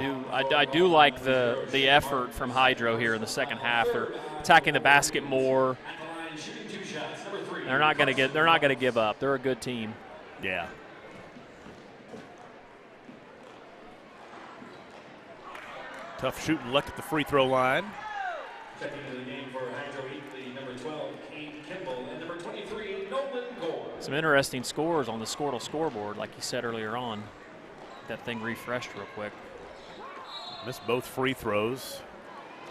do like the effort from Hydro here in the second half. They're attacking the basket more. They're not going to give up. They're a good team. Yeah. Tough shooting luck at the free throw line. Checking into the game for Hydro Eakly, number 12, Kane Kimball, and number 23, Nolan Gore. Some interesting scores on the scoreboard, like you said earlier on. That thing refreshed real quick. Missed both free throws.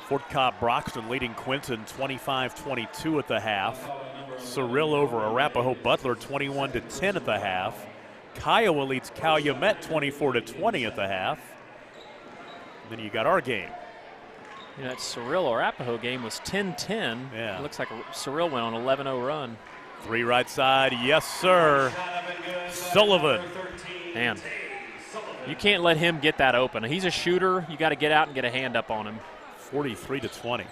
Fort Cobb Broxton leading Quinton 25-22 at the half. Cyril over Arapahoe Butler 21-10 at the half. Kiowa leads Calumet 24-20 at the half. And then you got our game. You know, that Cyril Arapahoe game was 10-10. Yeah. It looks like Cyril went on an 11-0 run. 3 right side, yes sir. Sullivan. Man, you can't let him get that open. He's a shooter. You got to get out and get a hand up on him. 43-20.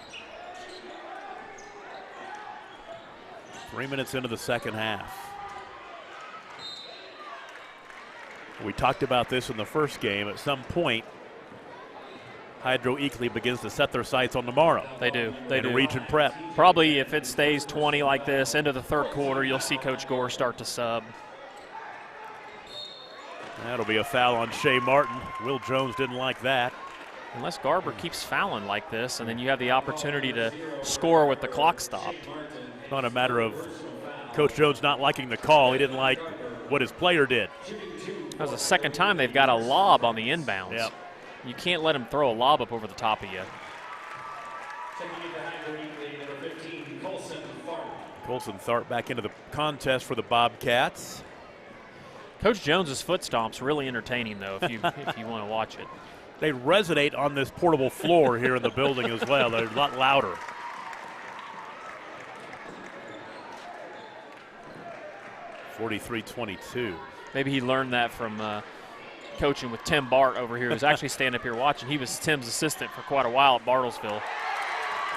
3 minutes into the second half. We talked about this in the first game. At some point, Hydro Eakly begins to set their sights on tomorrow. They do. They do. Region prep. Probably if it stays 20 like this, into the third quarter, you'll see Coach Gore start to sub. That'll be a foul on Shea Martin. Will Jones didn't like that. Unless Garber keeps fouling like this, and then you have the opportunity to score with the clock stopped. It's not a matter of Coach Jones not liking the call. He didn't like what his player did. That was the second time they've got a lob on the inbounds. Yep. You can't let him throw a lob up over the top of you. Colson Tharp back into the contest for the Bobcats. Coach Jones's foot stomp's really entertaining, though, if you want to watch it. They resonate on this portable floor here in the building as well. They're a lot louder. (43-22). Maybe he learned that from coaching with Tim Bart over here, who's actually standing up here watching. He was Tim's assistant for quite a while at Bartlesville.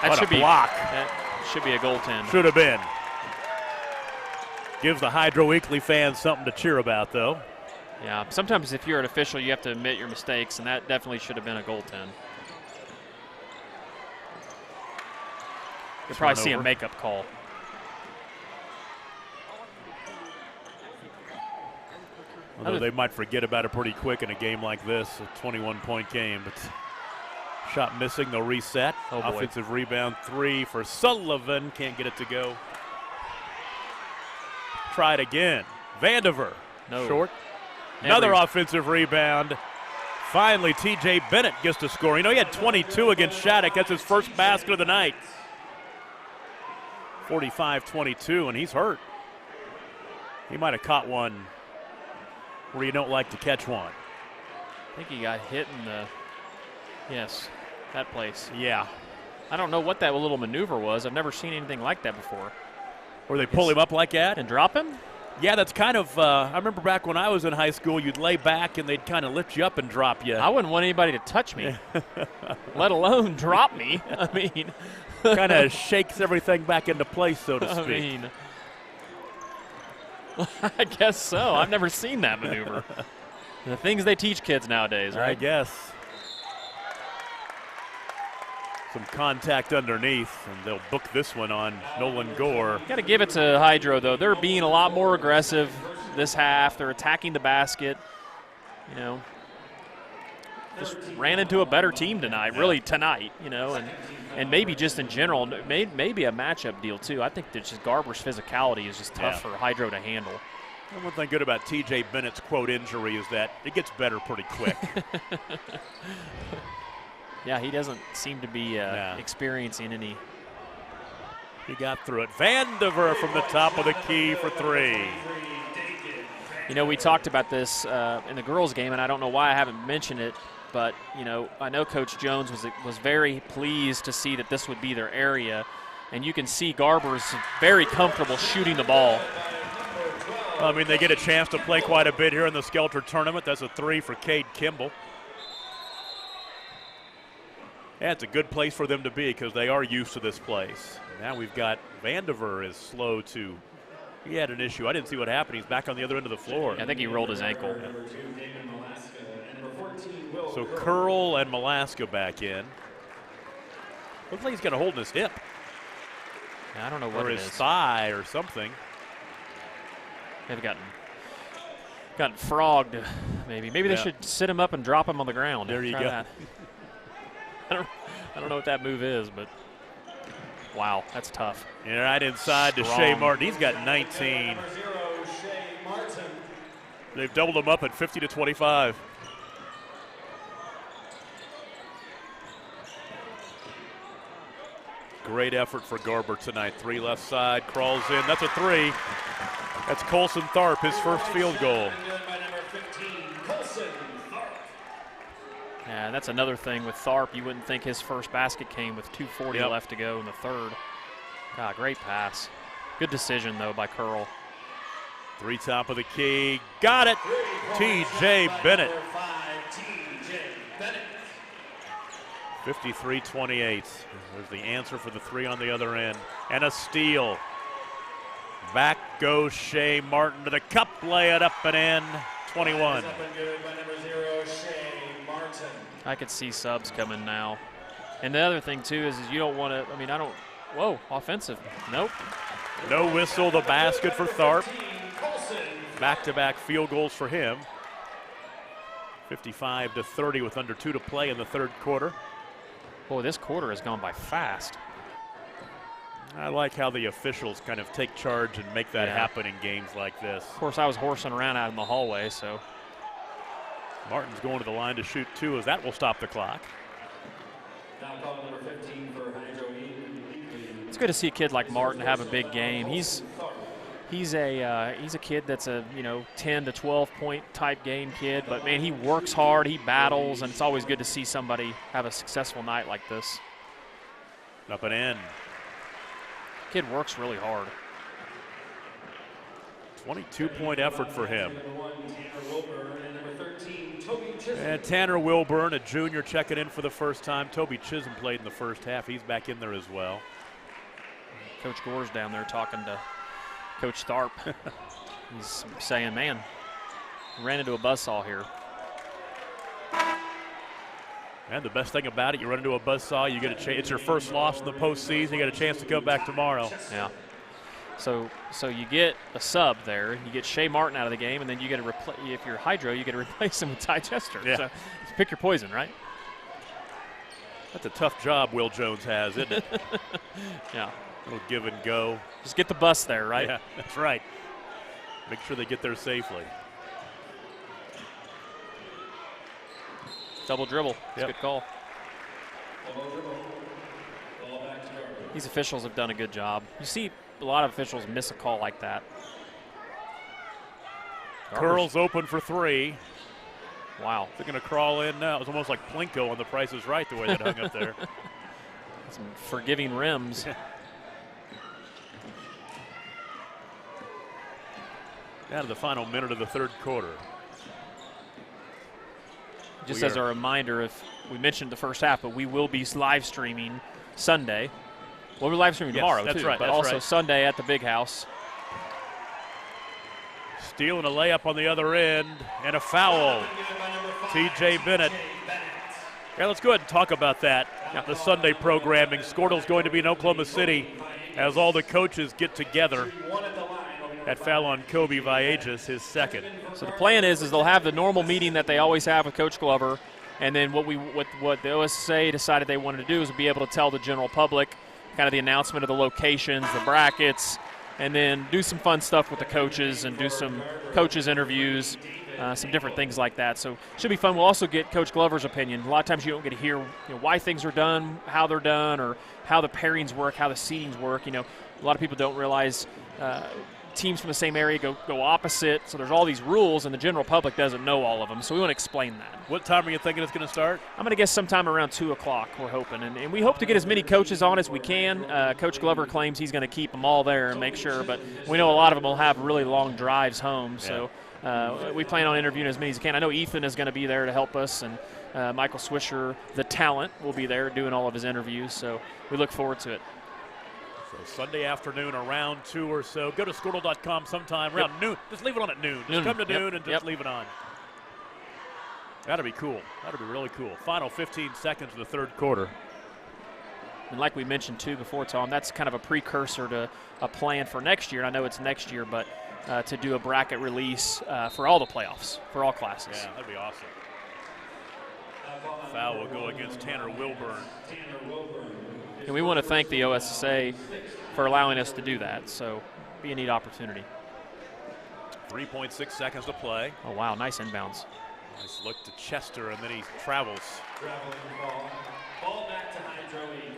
What a block. That should be a goaltend. Should have been. Gives the Hydro Eakly fans something to cheer about, though. Yeah, sometimes if you're an official, you have to admit your mistakes, and that definitely should have been a goaltend. You'll probably see a makeup call. Although they might forget about it pretty quick in a game like this, a 21-point game. But shot missing, they'll reset. Oh boy. Offensive rebound 3 for Sullivan. Can't get it to go. Try it again. Vandiver. No. Short. Another offensive rebound Finally, T.J. Bennett gets to score. You know, he had 22 against Shattuck. That's his first basket of the night. 45-22, and he's hurt. He might have caught one where you don't like to catch one. I think he got hit in the, yes, that place. Yeah. I don't know what that little maneuver was. I've never seen anything like that before. Where they pull him up like that? And drop him? Yeah, that's kind of, I remember back when I was in high school, you'd lay back and they'd kind of lift you up and drop you. I wouldn't want anybody to touch me, let alone drop me. I mean. Kind of shakes everything back into place, so to speak. I mean, I guess so. I've never seen that maneuver. The things they teach kids nowadays, right? I guess. Some contact underneath, and they'll book this one on Nolan Gore. Got to give it to Hydro, though. They're being a lot more aggressive this half. They're attacking the basket. You know, just ran into a better team tonight, really tonight, you know, and maybe just in general, maybe a matchup deal too. I think that just Garber's physicality is just tough for Hydro to handle. And one thing good about T.J. Bennett's quote injury is that it gets better pretty quick. Yeah, he doesn't seem to be experiencing any. He got through it. Vandiver from the top of the key for three. You know, we talked about this in the girls' game, and I don't know why I haven't mentioned it, but, you know, I know Coach Jones was very pleased to see that this would be their area, and you can see Garber's very comfortable shooting the ball. Well, I mean, they get a chance to play quite a bit here in the Skelter tournament. That's a three for Cade Kimball. Yeah, it's a good place for them to be because they are used to this place. Now we've got Vandiver is slow to. He had an issue. I didn't see what happened. He's back on the other end of the floor. Yeah, I think he rolled his ankle. Yeah. So Curl and Malaska back in. Looks like he's got a hold in his hip. Yeah, I don't know what or it his is. thigh or something. They've gotten frogged, maybe. Maybe they should sit him up and drop him on the ground. There you Try go. that. I don't know what that move is, but wow, that's tough. Yeah, right inside to Shea Martin. He's got 19. They've doubled him up at 50-25. Great effort for Garber tonight. Three left side, crawls in. That's a three. That's Colson Tharp, his first field goal. Yeah, that's another thing with Tharp. You wouldn't think his first basket came with 2:40 left to go in the third. God, great pass. Good decision, though, by Curl. Three top of the key. Got it. T.J. Bennett. 53-28. There's the answer for the three on the other end. And a steal. Back goes Shea Martin to the cup. Lay it up and in. 21. I could see subs coming now. And the other thing, too, is you don't want to, I mean, I don't, whoa, offensive. Nope. No whistle, the basket for Tharp. Back-to-back field goals for him. 55-30 with under 2 to play in the third quarter. Boy, this quarter has gone by fast. I like how the officials kind of take charge and make that happen in games like this. Of course, I was horsing around out in the hallway, so. Martin's going to the line to shoot two as that will stop the clock. It's good to see a kid like Martin have a big game. He's a kid that's a 10 to 12 point type game kid, but man, he works hard, he battles, and it's always good to see somebody have a successful night like this. Up and in. Kid works really hard. 22-point effort for him. And Tanner Wilburn, a junior, checking in for the first time. Toby Chisholm played in the first half. He's back in there as well. Coach Gore's down there talking to Coach Tharp. He's saying, man, ran into a buzzsaw here. And the best thing about it, you run into a buzzsaw, you get a chance. It's your first loss in the postseason. You get a chance to come back tomorrow. Yeah. So you get a sub there. You get Shea Martin out of the game, and then you get to if you're Hydro, you get to replace him with Ty Chester. Yeah. So pick your poison, right? That's a tough job Will Jones has, isn't it? Yeah. A little give and go. Just get the bus there, right? Yeah, that's right. Make sure they get there safely. Double dribble. That's a Yep. good call. These officials have done a good job. You see a lot of officials miss a call like that. Curls open for three. Wow. They're going to crawl in now. It was almost like Plinko on The Price is Right, the way that hung up there. Some forgiving rims. Down to the final minute of the third quarter. Just as a reminder, if we mentioned the first half, but we will be live streaming Sunday. We'll be live streaming tomorrow, that's too, right, but that's also right. Sunday at the Big House. Stealing a layup on the other end, and a foul. T.J. Bennett. Yeah, let's go ahead and talk about that. The Sunday programming. Squirtle's going to be in Oklahoma City as all the coaches get together. That foul on Kobe Villegas, his second. So the plan is they'll have the normal meeting that they always have with Coach Glover, and then what the OSSA decided they wanted to do is be able to tell the general public kind of the announcement of the locations, the brackets, and then do some fun stuff with the coaches and do some coaches interviews, some different things like that. So it should be fun. We'll also get Coach Glover's opinion. A lot of times you don't get to hear why things are done, how they're done, or how the pairings work, how the seedings work. A lot of people don't realize teams from the same area go opposite, so there's all these rules, and the general public doesn't know all of them, so we want to explain that. What time are you thinking it's going to start? I'm going to guess sometime around 2 o'clock, we're hoping, and we hope to get as many coaches on as we can. Coach Glover claims he's going to keep them all there and make sure, but we know a lot of them will have really long drives home, so we plan on interviewing as many as we can. I know Ethan is going to be there to help us, and Michael Swisher, the talent, will be there doing all of his interviews, so we look forward to it. So Sunday afternoon around 2 or so. Go to Squirtle.com sometime around noon. Just leave it on at noon. Just come to noon and just leave it on. That'll be cool. That'll be really cool. Final 15 seconds of the third quarter. And like we mentioned, too, before, Tom, that's kind of a precursor to a plan for next year. I know it's next year, but to do a bracket release for all the playoffs, for all classes. Yeah, that'd be awesome. Foul will go against Tanner Wilburn. And we want to thank the OSSA for allowing us to do that, so be a neat opportunity. 3.6 seconds to play. Oh, wow, nice inbounds. Nice look to Chester, and then he travels. Ball back to Hydro Eakly.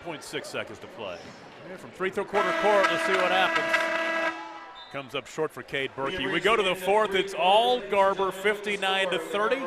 1.6 seconds to play. From three-throw quarter court, let's see what happens. Comes up short for Cade Berkey. We go to the fourth. It's all Garber, 59-30.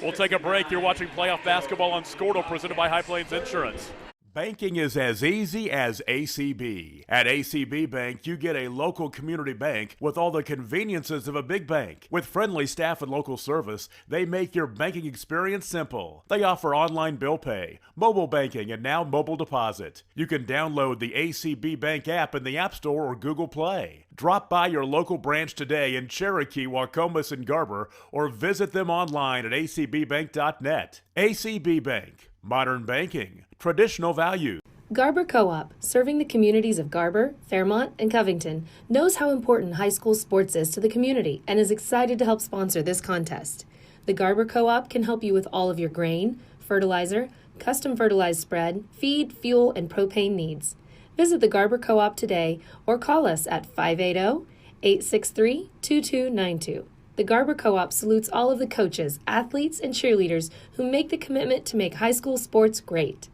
We'll take a break. You're watching playoff basketball on Squirtle, presented by High Plains Insurance. Banking is as easy as ACB. At ACB Bank, you get a local community bank with all the conveniences of a big bank. With friendly staff and local service, they make your banking experience simple. They offer online bill pay, mobile banking, and now mobile deposit. You can download the ACB Bank app in the App Store or Google Play. Drop by your local branch today in Cherokee, Wacomas, and Garber, or visit them online at acbbank.net. ACB Bank. Modern banking. Traditional values. Garber Co-op, serving the communities of Garber, Fairmont, and Covington, knows how important high school sports is to the community and is excited to help sponsor this contest. The Garber Co-op can help you with all of your grain, fertilizer, custom fertilized spread, feed, fuel, and propane needs. Visit the Garber Co-op today or call us at 580-863-2292. The Garber Co-op salutes all of the coaches, athletes, and cheerleaders who make the commitment to make high school sports great.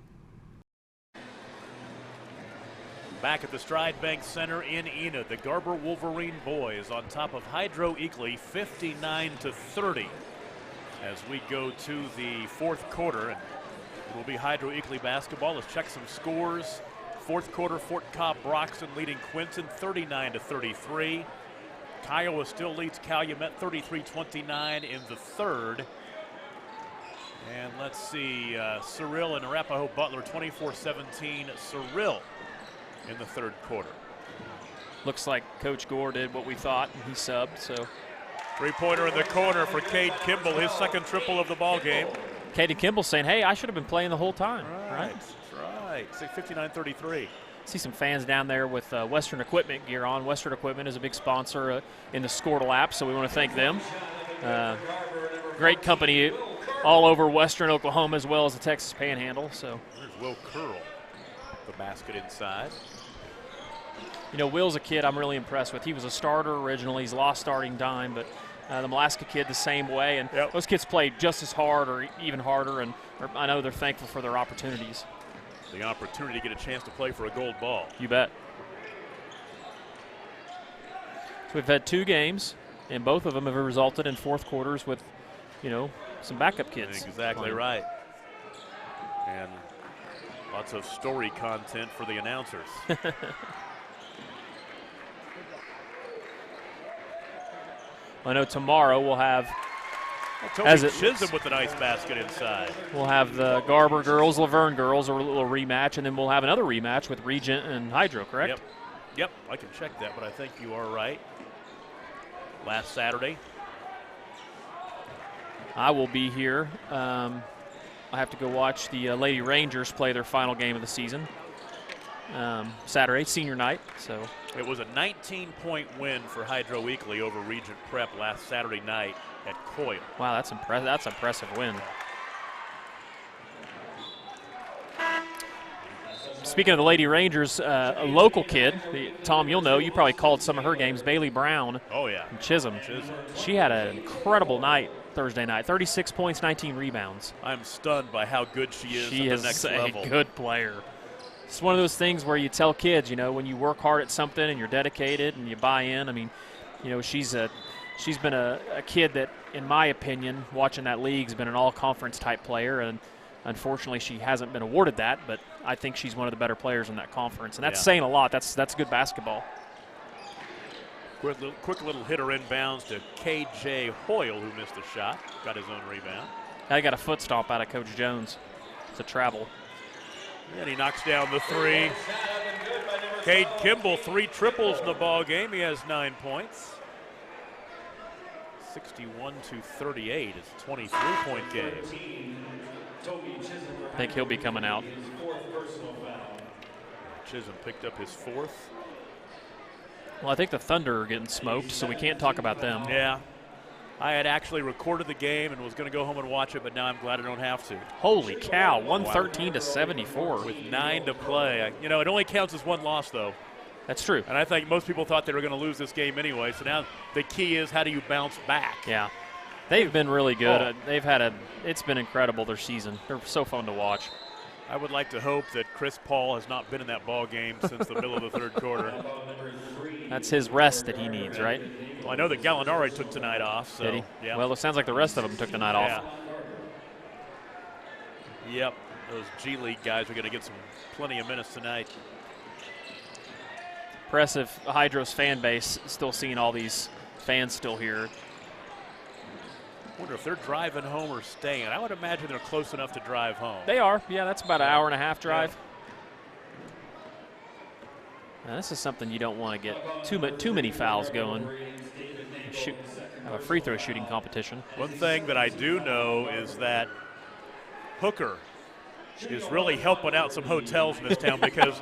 Back at the Stride Bank Center in Enid, the Garber Wolverine boys on top of Hydro Eakly, 59-30. As we go to the fourth quarter, and it will be Hydro Eakly basketball. Let's check some scores. Fourth quarter, Fort Cobb-Broxton leading Quinton 39-33. Kiowa still leads Calumet 33-29 in the third. And let's see, Cyril and Arapahoe Butler 24-17. Cyril in the third quarter. Looks like Coach Gore did what we thought, and he subbed, so. Three-pointer in the corner for Cade Kimball, his second triple of the ball game. Cade Kimball saying, hey, I should have been playing the whole time. Right. That's right. 59-33. See some fans down there with Western Equipment gear on. Western Equipment is a big sponsor in the Squirtle app, so we want to thank them. Great company all over Western Oklahoma as well as the Texas Panhandle. So there's Will Curl, the basket inside. You know, Will's a kid I'm really impressed with. He was a starter originally. He's lost starting time, but The Molaska kid the same way, and those kids played just as hard or even harder, and I know they're thankful for their opportunities. The opportunity to get a chance to play for a gold ball. You bet. So we've had 2 games, and both of them have resulted in fourth quarters with, some backup kids. Exactly right. And lots of story content for the announcers. I know tomorrow we'll have, Chisholm with a nice basket inside. We'll have the Garber girls, Laverne girls, a little rematch, and then we'll have another rematch with Regent and Hydro, correct? Yep, I can check that, but I think you are right. Last Saturday. I will be here. I have to go watch the Lady Rangers play their final game of the season. Saturday, senior night. So it was a 19-point win for Hydro Eakly over Regent Prep last Saturday night at Coyle. Wow, that's impressive. That's an impressive win. Speaking of the Lady Rangers, a local kid, Tom, you'll know, you probably called some of her games, Bailey Brown. Oh, yeah. From Chisholm. She had an incredible night Thursday night, 36 points, 19 rebounds. I'm stunned by how good she is She at is the next a level. good player. It's one of those things where you tell kids, when you work hard at something and you're dedicated and you buy in. I mean, she's been a kid that, in my opinion, watching that league, has been an all-conference type player, and unfortunately she hasn't been awarded that, but I think she's one of the better players in that conference, and that's saying a lot. That's good basketball. Quick little hitter inbounds to K.J. Hoyle, who missed a shot, got his own rebound. I got a foot stomp out of Coach Jones. It's a travel. And he knocks down the 3. Cade Kimball, 3 triples in the ball game. He has 9 points. 61-38 is a 23-point game. I think he'll be coming out. Chisholm picked up his 4th. Well, I think the Thunder are getting smoked, so we can't talk about them. Yeah. I had actually recorded the game and was going to go home and watch it, but now I'm glad I don't have to. Holy cow, 113-74. With 9 to play. It only counts as 1 loss, though. That's true. And I think most people thought they were going to lose this game anyway, so now the key is how do you bounce back? Yeah. They've been really good. It's been incredible, their season. They're so fun to watch. I would like to hope that Chris Paul has not been in that ball game since the middle of the 3rd quarter. That's his rest that he needs, right? Well, I know that Gallinari took tonight off. So, did he? Yeah. Well, it sounds like the rest of them took the night off. Yep, those G League guys are going to get plenty of minutes tonight. Impressive Hydro's fan base, still seeing all these fans still here. I wonder if they're driving home or staying. I would imagine they're close enough to drive home. They are. Yeah, that's about an hour and a half drive. Yeah. Now, this is something you don't want to get too many fouls going. Have a free throw shooting competition. One thing that I do know is that Hooker is really helping out some hotels in this town because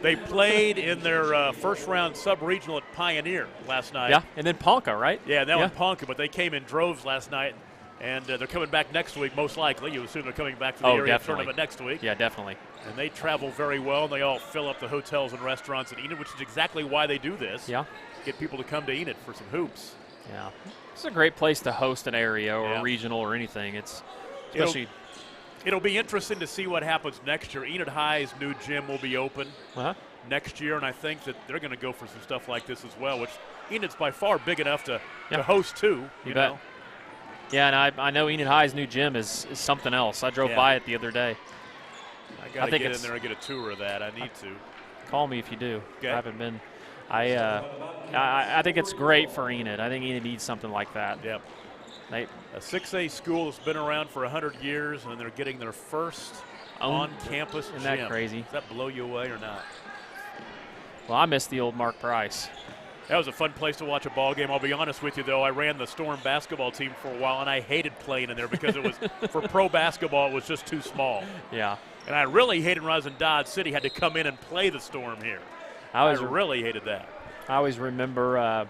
they played in their first-round sub-regional at Pioneer last night. Yeah, and then Ponca, right? Yeah, that was Ponca, but they came in droves last night, and they're coming back next week, most likely. You assume they're coming back to the area tournament next week. Yeah, definitely. And they travel very well, and they all fill up the hotels and restaurants in Enid, which is exactly why they do this. Yeah. Get people to come to Enid for some hoops. Yeah. It's a great place to host an area or a regional or anything. It's especially... It'll be interesting to see what happens next year. Enid High's new gym will be open next year, and I think that they're going to go for some stuff like this as well, which Enid's by far big enough to host too. You know? Yeah, and I know Enid High's new gym is something else. I drove by it the other day. I got to get in there and get a tour of that. I need to. Call me if you do. Okay. I haven't been. I think it's great for Enid. I think Enid needs something like that. Yep. A 6A school that's been around for 100 years, and they're getting their first on-campus gym. Isn't that crazy? Does that blow you away or not? Well, I miss the old Mark Price. That was a fun place to watch a ball game. I'll be honest with you, though. I ran the Storm basketball team for a while, and I hated playing in there because it was for pro basketball, it was just too small. Yeah. And I really hated when I was in Dodge City, had to come in and play the Storm here. I really hated that. I always remember, I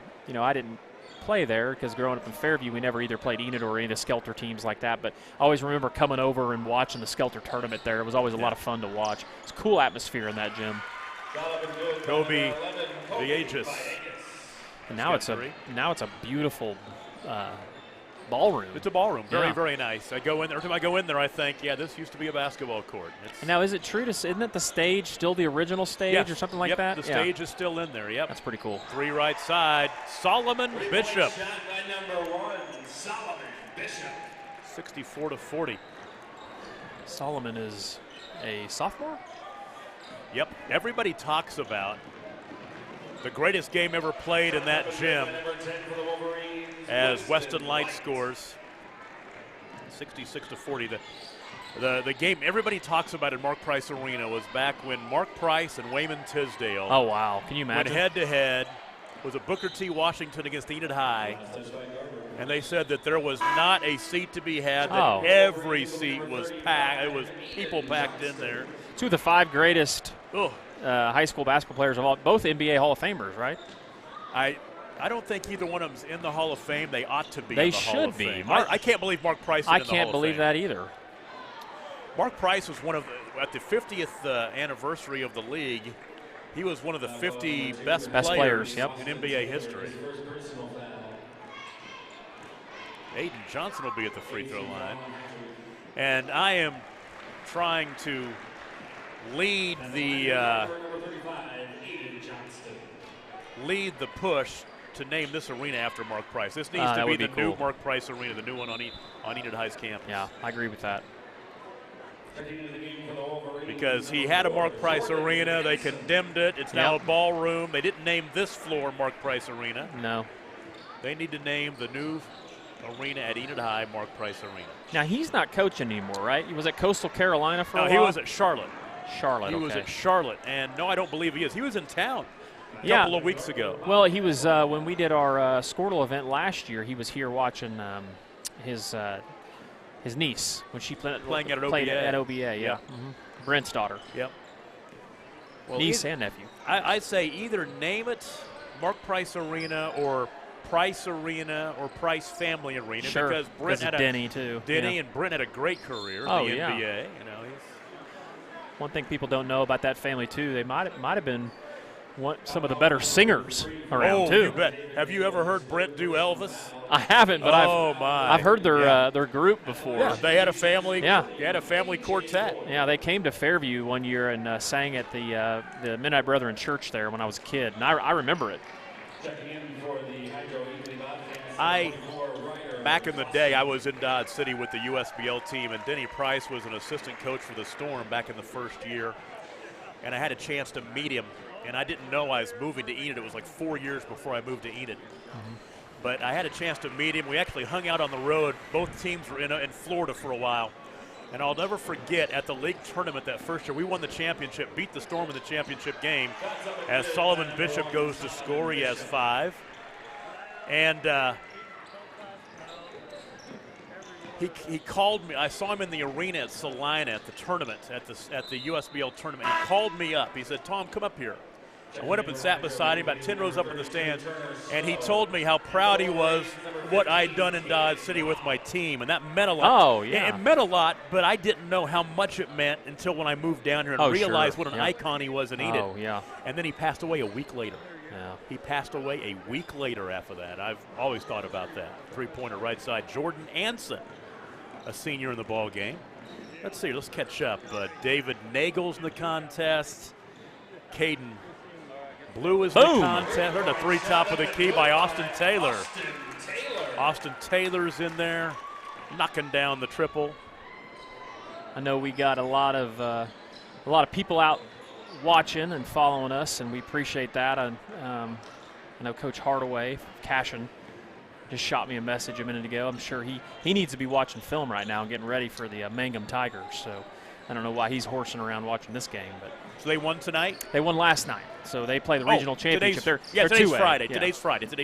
didn't play there because growing up in Fairview, we never either played Enid or any of the Skelter teams like that. But I always remember coming over and watching the Skelter tournament there. It was always a lot of fun to watch. It's a cool atmosphere in that gym. Kobe, the Aegis. And now it's a beautiful ballroom. It's a ballroom. Very, Yeah. very nice. I go in there. Every time I go in there, I think, yeah, this used to be a basketball court. And now, is it true to say, isn't that the stage still the original stage Yes. or something like Yep, that? the stage is still in there, yep. That's pretty cool. 3 right side, Solomon Bishop. Shot by number 1, Solomon Bishop. 64-40. Solomon is a sophomore? Yep, everybody talks about the greatest game ever played in that gym as Weston Light scores 66-40. The game everybody talks about in Mark Price Arena was back when Mark Price and Wayman Tisdale Oh, wow. Can you imagine? went head-to-head. Was a Booker T. Washington against Enid High. And they said that there was not a seat to be had, that every seat was packed. It was people packed in there. 2 of the 5 greatest high school basketball players of all, both NBA Hall of Famers, right? I don't think either one of them's in the Hall of Fame. They ought to be They in the Hall of should be. Fame. I can't believe Mark Price is in the Hall of Fame. I can't believe that either. Mark Price was one of at the 50th anniversary of the league. He was one of the 50 best players yep. in NBA history. Aiden Johnson will be at the free throw line. And I am trying to lead the push to name this arena after Mark Price. This needs to be the new Mark Price Arena, the new one on Enid High's campus. Yeah, I agree with that. Because he had a Mark Price Arena. They condemned it. It's now a ballroom. They didn't name this floor Mark Price Arena. No. They need to name the new arena at Enid High Mark Price Arena. Now, he's not coaching anymore, right? He was at Coastal Carolina for a while? No, he was at Charlotte. Charlotte, He was at Charlotte. And, no, I don't believe he is. He was in town a couple of weeks ago. Well, he was when we did our Squirtle event last year, he was here watching his niece when she played at OBA. Yeah. Mm-hmm. Brent's daughter. Yep. Well, niece and nephew. I say either name it Mark Price Arena or Price Arena or Price Family Arena, sure, because Brent had Denny too. Denny and Brent had a great career in the NBA. You know, one thing people don't know about that family too, they might have been some of the better singers around too. You bet. Have you ever heard Brent do Elvis? I haven't, but I've heard their group before. Yeah, they had a family. Yeah, they had a family quartet. Yeah, they came to Fairview one year and sang at the Midnight Brethren Church there when I was a kid, and I remember it. Back in the day, I was in Dodge City with the USBL team, and Denny Price was an assistant coach for the Storm back in the first year, and I had a chance to meet him, and I didn't know I was moving to Enid. It was like 4 years before I moved to Enid. Mm-hmm. But I had a chance to meet him. We actually hung out on the road. Both teams were in Florida for a while. And I'll never forget, at the league tournament that first year, we won the championship, beat the Storm in the championship game. As Solomon Bishop goes to score, he has 5. And he called me. I saw him in the arena at Salina at the tournament, at the USBL tournament. He called me up. He said, "Tom, come up here." I went up and sat beside him, about 10 rows up in the stands, and he told me how proud he was what I'd done in Dodge City with my team, and that meant a lot. Oh, yeah. It meant a lot, but I didn't know how much it meant until when I moved down here and realized what an icon he was in Enid. Oh, yeah. And then he passed away a week later. Yeah. He passed away a week later after that. I've always thought about that. Three-pointer right side, Jordan Anson, a senior in the ball game. Let's see, let's catch up. David Nagel's in the contest. Caden Blue is in the contest. They're the 3 top of the key by Austin Taylor. Austin Taylor's in there, knocking down the triple. I know we got a lot of people out watching and following us, and we appreciate that. I know Coach Hardaway, Cashin, just shot me a message a minute ago. I'm sure he needs to be watching film right now and getting ready for the Mangum Tigers. So I don't know why he's horsing around watching this game. But so they won tonight? They won last night. So they play the regional championship. Today's Friday. Yeah. Today's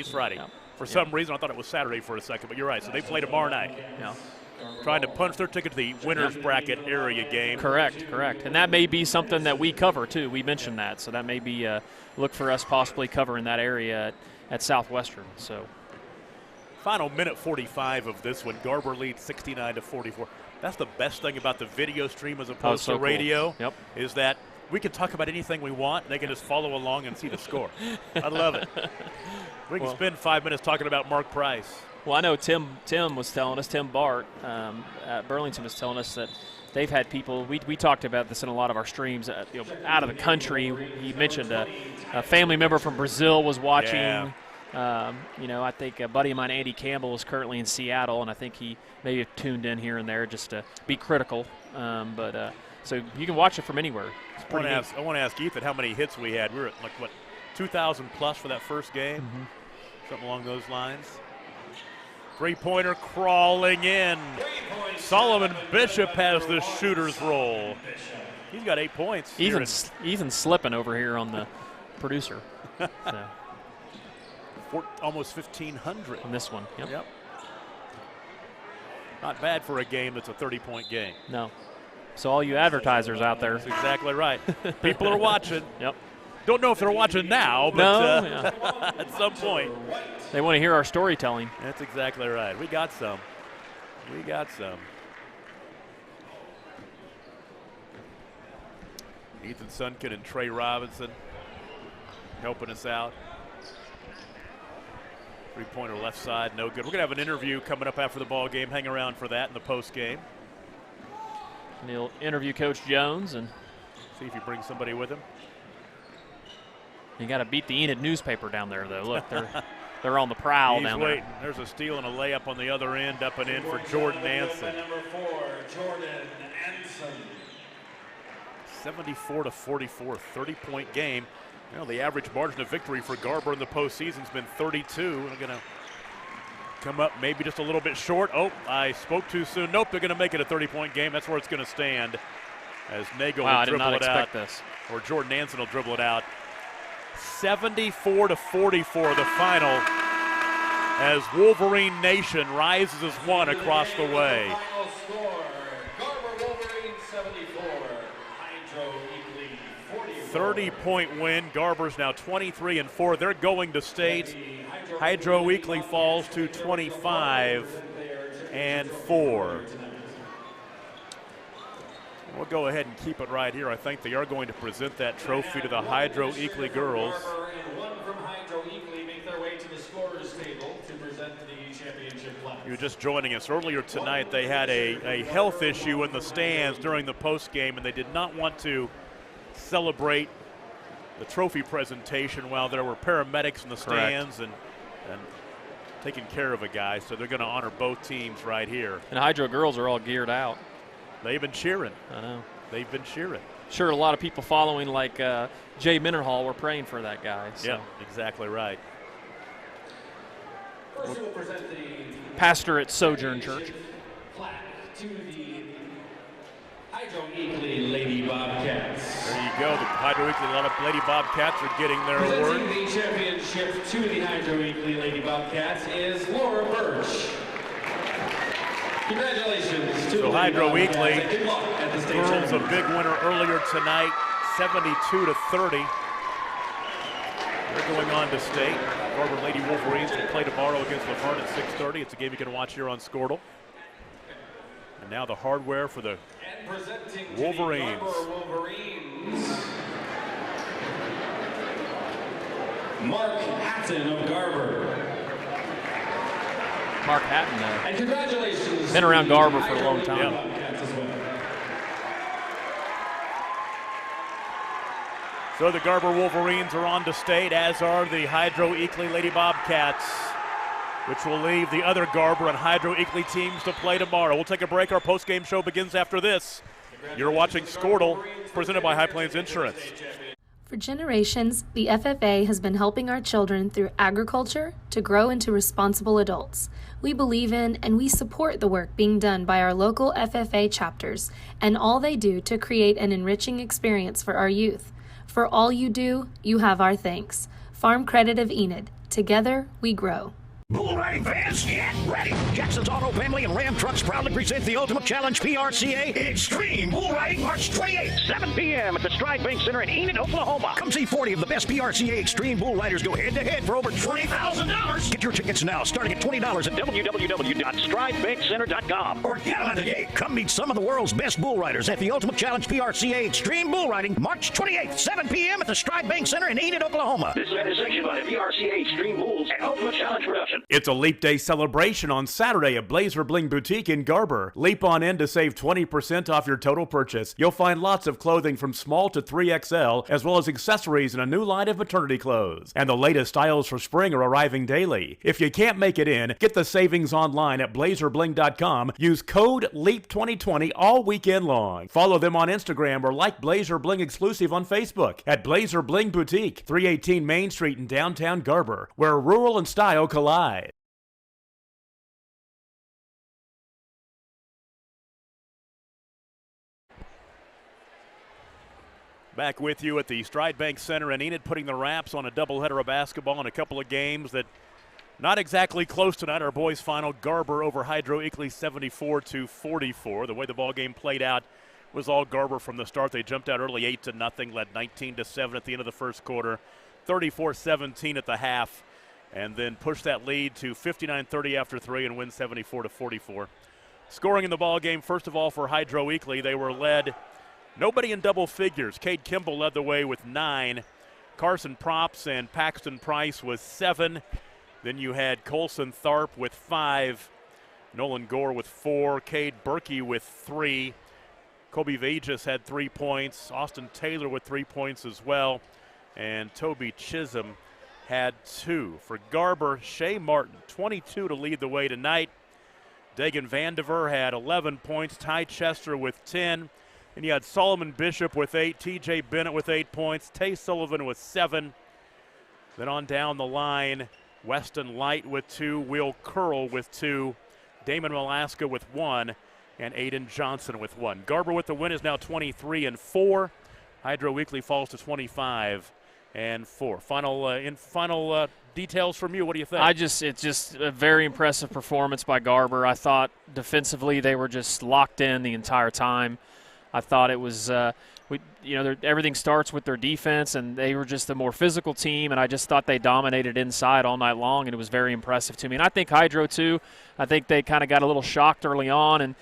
Friday. Yeah. For some reason, I thought it was Saturday for a second, but you're right. So they play tomorrow night. Yeah. Trying to punch their ticket to the winner's bracket area game. Correct. And that may be something that we cover, too. We mentioned that. So that may be look for us possibly covering that area at Southwestern. So final minute 45 of this one. Garber leads 69-44. That's the best thing about the video stream as opposed to radio. Cool. Yep. Is that we can talk about anything we want. They can just follow along and see the score. I love it. We can spend 5 minutes talking about Mark Price. Well, I know Tim was telling us, Tim Bart at Burlington was telling us that they've had people, we talked about this in a lot of our streams, out of the country. He mentioned a family member from Brazil was watching. Yeah. I think a buddy of mine, Andy Campbell, is currently in Seattle, and I think he may have tuned in here and there just to be critical. So you can watch it from anywhere. It's pretty neat. I want to ask Ethan how many hits we had. We were at 2,000 plus for that first game? Mm-hmm. Something along those lines. Three-pointer crawling in. Solomon Bishop has the shooter's roll. He's got 8 points. Ethan's slipping over here on the producer. So. Almost 1,500. On this one. Yep. Not bad for a game that's a 30-point game. No. So all you advertisers out there. That's exactly right. People are watching. Yep. Don't know if they're watching now, but at some point. They want to hear our storytelling. That's exactly right. We got some. Ethan Sunkin and Trey Robinson helping us out. Three-pointer left side, no good. We're going to have an interview coming up after the ball game. Hang around for that in the post game. And he'll interview Coach Jones and see if he brings somebody with him. You got to beat the Enid newspaper down there, though. Look, they're on the prowl down there. He's waiting. There's a steal and a layup on the other end, up and in for Jordan Anson. Number 4, Jordan Anson. 74-44, 30-point game. The average margin of victory for Garber in the postseason has been 32. They're going to come up maybe just a little bit short. Oh, I spoke too soon. Nope, they're going to make it a 30-point game. That's where it's going to stand as Nagel will dribble it out. This. Or Jordan Anson will dribble it out. 74-44, the final, as Wolverine Nation rises as one across the way. Final score, Garber Wolverine 74, Hydro Eakly 44. 30-point win. Garber's now 23-4. They're going to state. Hydro Eakly falls to 25-4. We'll go ahead and keep it right here. I think they are going to present that trophy to the Hydro Eakly girls. Garber and one from Hydro Eakly make their way to the scorer's table to present the championship plaque. You were just joining us earlier tonight. They had a health issue in the stands during the postgame, and they did not want to celebrate the trophy presentation while there were paramedics in the stands and taking care of a guy. So they're going to honor both teams right here. And Hydro girls are all geared out. They've been cheering. I know. They've been cheering. Sure, a lot of people following, like Jay Minnerhall, were praying for that guy. So. Yeah, exactly right. First we'll present the pastor at Sojourn Church. Plaque to the Hydro Eakly Lady Bobcats. There you go. The Hydro Eakly, a lot of Lady Bobcats are getting their award. Presenting the championship to the Hydro Eakly Lady Bobcats is Laura Birch. Congratulations to Hydro Eakly. Good luck at the state Girls a big winner earlier tonight, 72-30. They're going on to state. Garber Lady Wolverines will play tomorrow against Laverne at 6:30. It's a game you can watch here on Scortle. And now the hardware for the Wolverines. Mark Hatton of Garber. Mark Hatton, and congratulations. Been around Garber for a long time. Yeah. So the Garber Wolverines are on to state, as are the Hydro Eakly Lady Bobcats, which will leave the other Garber and Hydro Eakly teams to play tomorrow. We'll take a break. Our post-game show begins after this. You're watching Scortle, presented by High Plains Insurance. For generations, the FFA has been helping our children through agriculture to grow into responsible adults. We believe in and we support the work being done by our local FFA chapters and all they do to create an enriching experience for our youth. For all you do, you have our thanks. Farm Credit of Enid. Together, we grow. Bull riding fans, get ready! Jackson's Auto Family and Ram Trucks proudly present the Ultimate Challenge PRCA Extreme Bull Riding March 28th, 7 p.m. at the Stride Bank Center in Enid, Oklahoma. Come see 40 of the best PRCA Extreme Bull Riders go head-to-head for over $20,000. Get your tickets now, starting at $20 at www.stridebankcenter.com. Or get on the gate. Come meet some of the world's best bull riders at the Ultimate Challenge PRCA Extreme Bull Riding March 28th, 7 p.m. at the Stride Bank Center in Enid, Oklahoma. This event is sanctioned by the PRCA Extreme Bulls and Ultimate Challenge Production. discretion. It's a Leap Day celebration on Saturday at Blazer Bling Boutique in Garber. Leap on in to save 20% off your total purchase. You'll find lots of clothing from small to 3XL, as well as accessories and a new line of maternity clothes. And the latest styles for spring are arriving daily. If you can't make it in, get the savings online at blazerbling.com. Use code LEAP2020 all weekend long. Follow them on Instagram or like Blazer Bling exclusive on Facebook at Blazer Bling Boutique, 318 Main Street in downtown Garber, where rural and style collide. Back with you at the Stride Bank Center in Enid, putting the wraps on a doubleheader of basketball in a couple of games that not exactly close tonight. Our boys' final, Garber over Hydro Eakly 74-44. The way the ball game played out was all Garber from the start. They jumped out early 8-0, led 19-7 at the end of the first quarter, 34-17 at the half, and then pushed that lead to 59-30 after 3 and win 74-44. Scoring in the ball game, first of all, for Hydro Eakly, they were led nobody in double figures. Cade Kimball led the way with 9. Carson Props and Paxton Price with 7. Then you had Colson Tharp with 5. Nolan Gore with 4. Cade Berkey with 3. Kobe Vajas had 3 points. Austin Taylor with 3 points as well. And Toby Chisholm had 2. For Garber, Shea Martin, 22 to lead the way tonight. Dagan Vandiver had 11 points. Ty Chester with 10. And you had Solomon Bishop with 8, T.J. Bennett with 8 points, Tay Sullivan with 7. Then on down the line, Weston Light with 2, Will Curl with 2, Damon Malaska with 1, and Aiden Johnson with 1. Garber with the win is now 23-4. Hydro Eakly falls to 25-4. Final details from you. What do you think? It's just a very impressive performance by Garber. I thought defensively they were just locked in the entire time. I thought it was, everything starts with their defense, and they were just a more physical team, and I just thought they dominated inside all night long, and it was very impressive to me. And I think Hydro, too, I think they kind of got a little shocked early on, and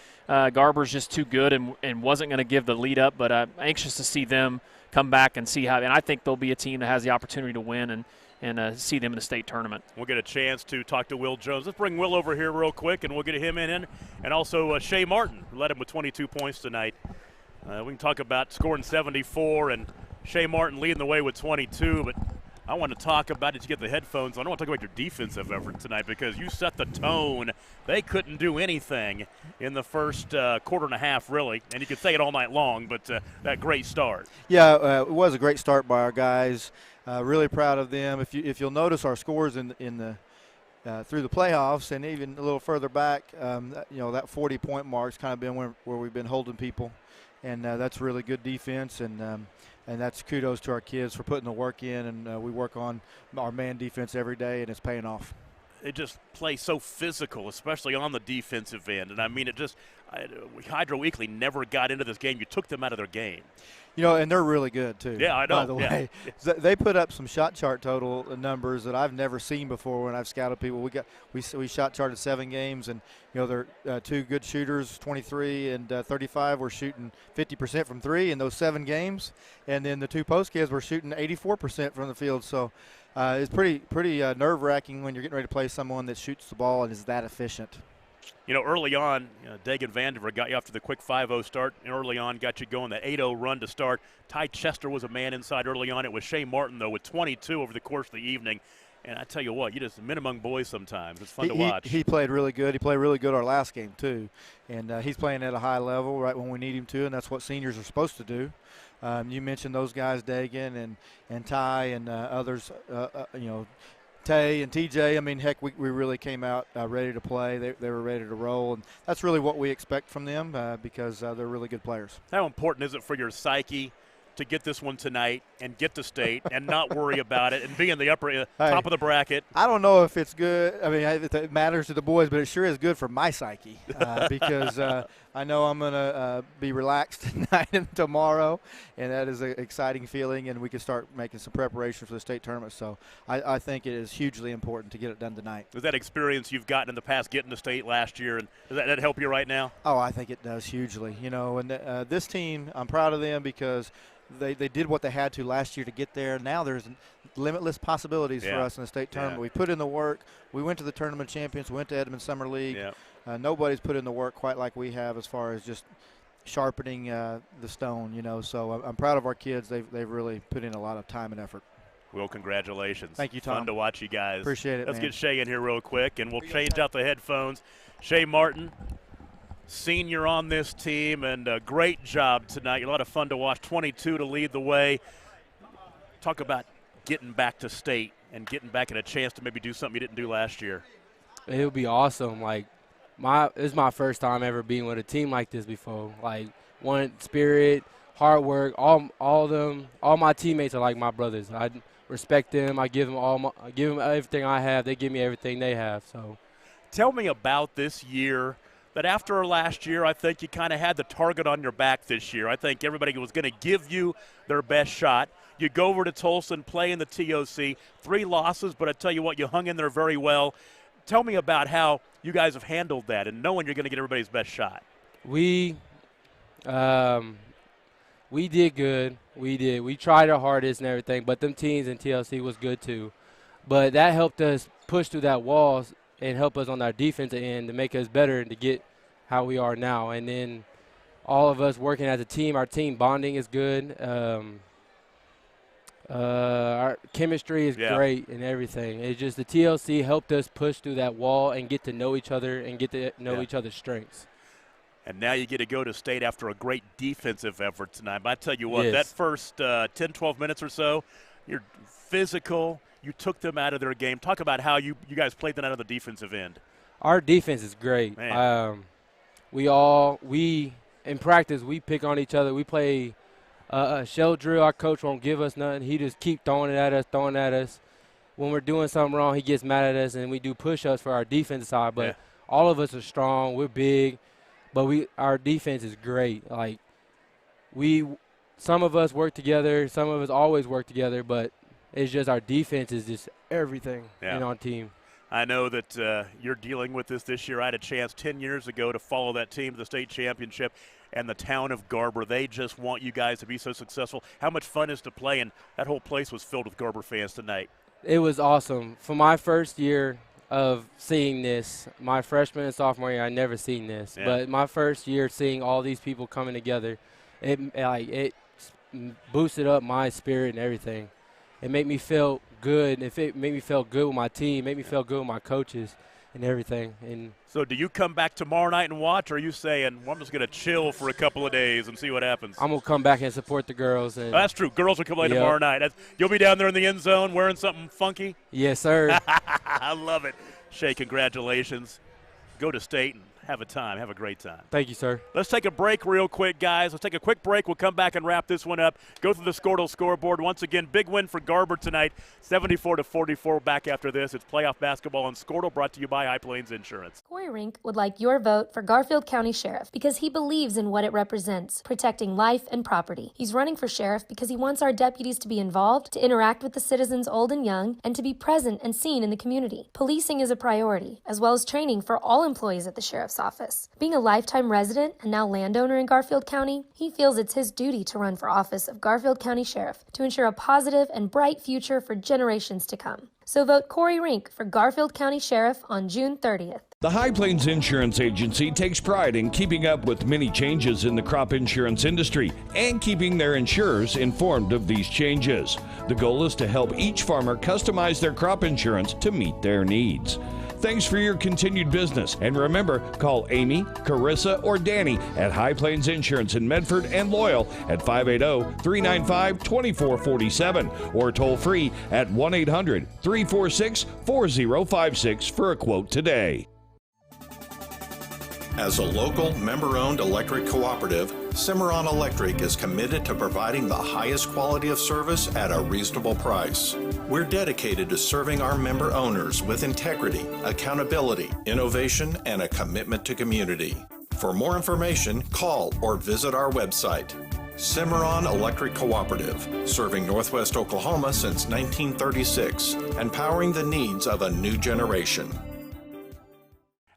Garber's just too good and wasn't going to give the lead up, but I'm anxious to see them come back and see how, and I think they'll be a team that has the opportunity to win and see them in the state tournament. We'll get a chance to talk to Will Jones. Let's bring Will over here real quick, and we'll get him in. And also Shea Martin, who led him with 22 points tonight. We can talk about scoring 74 and Shea Martin leading the way with 22, but I want to talk about it. You get the headphones on. I want to talk about your defensive effort tonight because you set the tone. They couldn't do anything in the first quarter and a half, really, and you could say it all night long, but that great start. Yeah, it was a great start by our guys. Really proud of them. If you'll notice our scores in the through the playoffs and even a little further back, that 40-point mark's kind of been where we've been holding people. And that's really good defense, and that's kudos to our kids for putting the work in, and we work on our man defense every day, and it's paying off. They just play so physical, especially on the defensive end. And, I mean, Hydro Eakly never got into this game. You took them out of their game. And they're really good, too. Yeah, I know. By the way, they put up some shot chart total numbers that I've never seen before when I've scouted people. We shot charted 7 games, and they're 2 good shooters, 23 and 35. Were shooting 50% from 3 in those 7 games, and then the 2 post kids were shooting 84% from the field. So it's pretty nerve-wracking when you're getting ready to play someone that shoots the ball and is that efficient. Early on, Dagan Vandiver got you after the quick 5-0 start. Early on, got you going, the 8-0 run to start. Ty Chester was a man inside early on. It was Shea Martin, though, with 22 over the course of the evening. And I tell you what, you just men among boys sometimes. It's fun to watch. He played really good. He played really good our last game, too. And he's playing at a high level right when we need him to, and that's what seniors are supposed to do. You mentioned those guys, Dagan and Ty and others, Tay and TJ. I mean, heck, we really came out ready to play. They were ready to roll, and that's really what we expect from them because they're really good players. How important is it for your psyche to get this one tonight and get to state and not worry about it and be in the upper top of the bracket? I don't know if it's good. I mean, it matters to the boys, but it sure is good for my psyche because I know I'm going to be relaxed tonight and tomorrow, and that is an exciting feeling, and we can start making some preparation for the state tournament. So I think it is hugely important to get it done tonight. Does that experience you've gotten in the past getting to state last year, and does that help you right now? Oh, I think it does hugely. And this team, I'm proud of them because they did what they had to last year to get there. Now there's limitless possibilities for us in the state tournament. We put in the work. We went to the tournament champions. We went to Edmond Summer League. Nobody's put in the work quite like we have as far as just sharpening the stone, you know. So I'm proud of our kids. They've really put in a lot of time and effort. Well, congratulations. Thank you, Tom. Fun to watch you guys. Appreciate it, Let's man. get Shay in here real quick, and we'll change out the headphones. Shay Martin, senior on this team, and a great job tonight. A lot of fun to watch. 22 to lead the way. Talk about getting back to state and getting back in a chance to maybe do something you didn't do last year. It would be awesome. Like, this is my first time ever being with a team like this before. Like, one spirit, hard work. All my teammates are like my brothers. I respect them. I give them everything I have. They give me everything they have. So, tell me about this year. That after last year, I think you kind of had the target on your back this year. I think everybody was going to give you their best shot. You go over to Tulsa and play in the TOC. 3 losses, but I tell you what, you hung in there very well. Tell me about how you guys have handled that and knowing you're going to get everybody's best shot. We did good. We did. We tried our hardest and everything, but them teams in TLC was good too. But that helped us push through that wall and help us on our defensive end to make us better and to get how we are now. And then all of us working as a team, our team bonding is good. Our chemistry is great and everything. It's just the TLC helped us push through that wall and get to know each other and get to know each other's strengths. And now you get to go to state after a great defensive effort tonight. But I tell you what, that first 10, 12 minutes or so, you're physical. You took them out of their game. Talk about how you guys played them out of the defensive end. Our defense is great. We in practice, we pick on each other. We play a shell drill. Our coach won't give us nothing. He just keep throwing it at us. When we're doing something wrong, he gets mad at us, and we do push-ups for our defensive side. But all of us are strong. We're big. But our defense is great. Like, some of us work together. Some of us always work together, but it's just our defense is just everything in our team. I know that you're dealing with this year. I had a chance 10 years ago to follow that team to the state championship, and the town of Garber, they just want you guys to be so successful. How much fun is to play, and that whole place was filled with Garber fans tonight. It was awesome. For my first year of seeing this, my freshman and sophomore year, I never seen this. But my first year seeing all these people coming together, it boosted up my spirit and everything. It made me feel good. It made me feel good with my team, made me feel good with my coaches and everything. And so do you come back tomorrow night and watch, or are you saying, well, I'm just going to chill for a couple of days and see what happens? I'm going to come back and support the girls. And that's true. Girls will come play tomorrow night. You'll be down there in the end zone wearing something funky? Yes, sir. I love it. Shay, congratulations. Go to state and have a great time. Thank you, sir. Let's take a break real quick, guys. Let's take a quick break. We'll come back and wrap this one up. Go through the Squirtle scoreboard. Once again, big win for Garber tonight, 74-44. Back after this, it's playoff basketball on Squirtle, brought to you by High Plains Insurance. Corey Rink would like your vote for Garfield County Sheriff because he believes in what it represents, protecting life and property. He's running for sheriff because he wants our deputies to be involved, to interact with the citizens old and young, and to be present and seen in the community. Policing is a priority, as well as training for all employees at the sheriff's office. Being a lifetime resident and now landowner in Garfield County, he feels it's his duty to run for office of Garfield County Sheriff to ensure a positive and bright future for generations to come. So vote Corey Rink for Garfield County Sheriff on June 30th. The High Plains Insurance Agency takes pride in keeping up with many changes in the crop insurance industry and keeping their insurers informed of these changes. The goal is to help each farmer customize their crop insurance to meet their needs. Thanks for your continued business. And remember, call Amy, Carissa, or Danny at High Plains Insurance in Medford and Loyal at 580-395-2447 or toll free at 1-800-346-4056 for a quote today. As a local, member-owned electric cooperative, Cimarron Electric is committed to providing the highest quality of service at a reasonable price. We're dedicated to serving our member owners with integrity, accountability, innovation, and a commitment to community. For more information, call or visit our website. Cimarron Electric Cooperative, serving Northwest Oklahoma since 1936 and powering the needs of a new generation.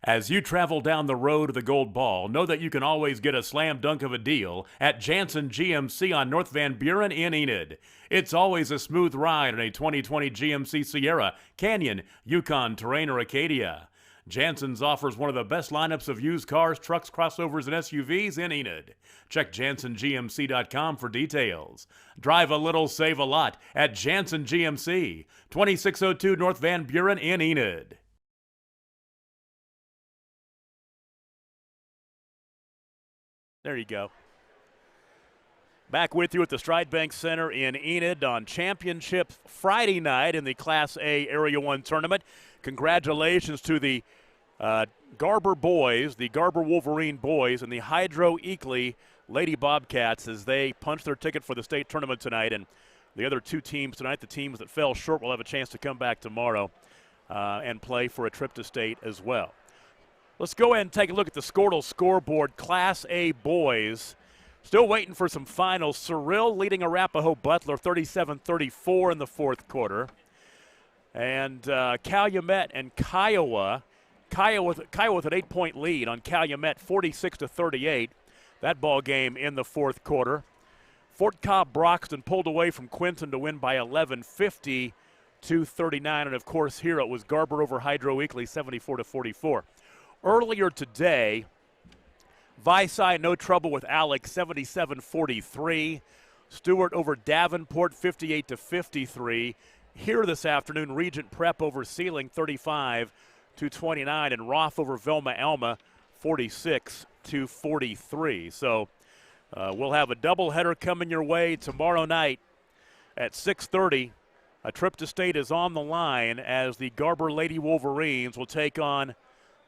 As you travel down the road to the Gold Ball, know that you can always get a slam dunk of a deal at Jansen GMC on North Van Buren in Enid. It's always a smooth ride in a 2020 GMC Sierra, Canyon, Yukon, Terrain, or Acadia. Jansen's offers one of the best lineups of used cars, trucks, crossovers, and SUVs in Enid. Check JansenGMC.com for details. Drive a little, save a lot at Jansen GMC, 2602 North Van Buren in Enid. There you go. Back with you at the Stride Bank Center in Enid on Championship Friday night in the Class A Area 1 tournament. Congratulations to the Garber boys, the Garber Wolverine boys, and the Hydro Eakly Lady Bobcats as they punch their ticket for the state tournament tonight. And the other two teams tonight, the teams that fell short, will have a chance to come back tomorrow and play for a trip to state as well. Let's go ahead and take a look at the Squirtle scoreboard. Class A boys still waiting for some finals. Cyril leading Arapahoe Butler 37-34 in the fourth quarter. And Calumet and Kiowa with an 8-point lead on Calumet 46-38. That ball game in the fourth quarter. Fort Cobb Broxton pulled away from Quinton to win by 11, 50-39. And of course here it was Garber over Hydro Eakly 74-44. Earlier today, Visay no trouble with Alex 77-43. Stewart over Davenport 58-53. Here this afternoon, Regent Prep over Sealing 35-29, and Roth over Velma Alma 46-43. So we'll have a doubleheader coming your way tomorrow night at 6:30. A trip to state is on the line as the Garber Lady Wolverines will take on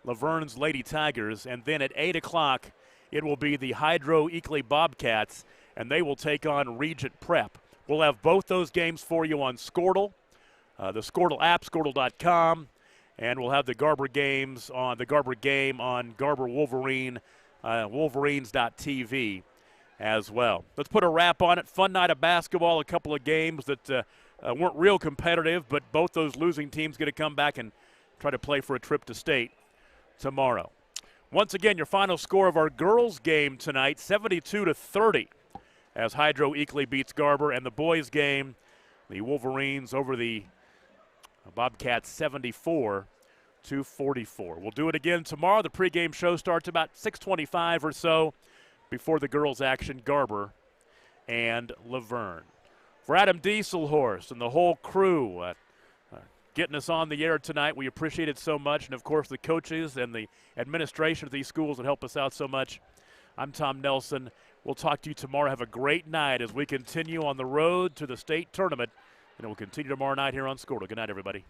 Laverne's Lady Tigers, and then at 8 o'clock it will be the Hydro Eakly Bobcats, and they will take on Regent Prep. We'll have both those games for you on Squirtle, the Squirtle app, Squirtle.com, and we'll have the Garber games on the Garber game on Garber Wolverine, Wolverines.tv as well. Let's put a wrap on it. Fun night of basketball, a couple of games that weren't real competitive, but both those losing teams get to come back and try to play for a trip to state tomorrow. Once again, your final score of our girls game tonight, 72-30, as Hydro Eakly beats Garber, and the boys game, the Wolverines over the Bobcats 74-44. We'll do it again tomorrow. The pregame show starts about 6:25 or so before the girls' action, Garber and Laverne. For Adam Dieselhorst and the whole crew, getting us on the air tonight. We appreciate it so much. And, of course, the coaches and the administration of these schools that help us out so much. I'm Tom Nelson. We'll talk to you tomorrow. Have a great night as we continue on the road to the state tournament. And we'll continue tomorrow night here on Squirtle. Good night, everybody.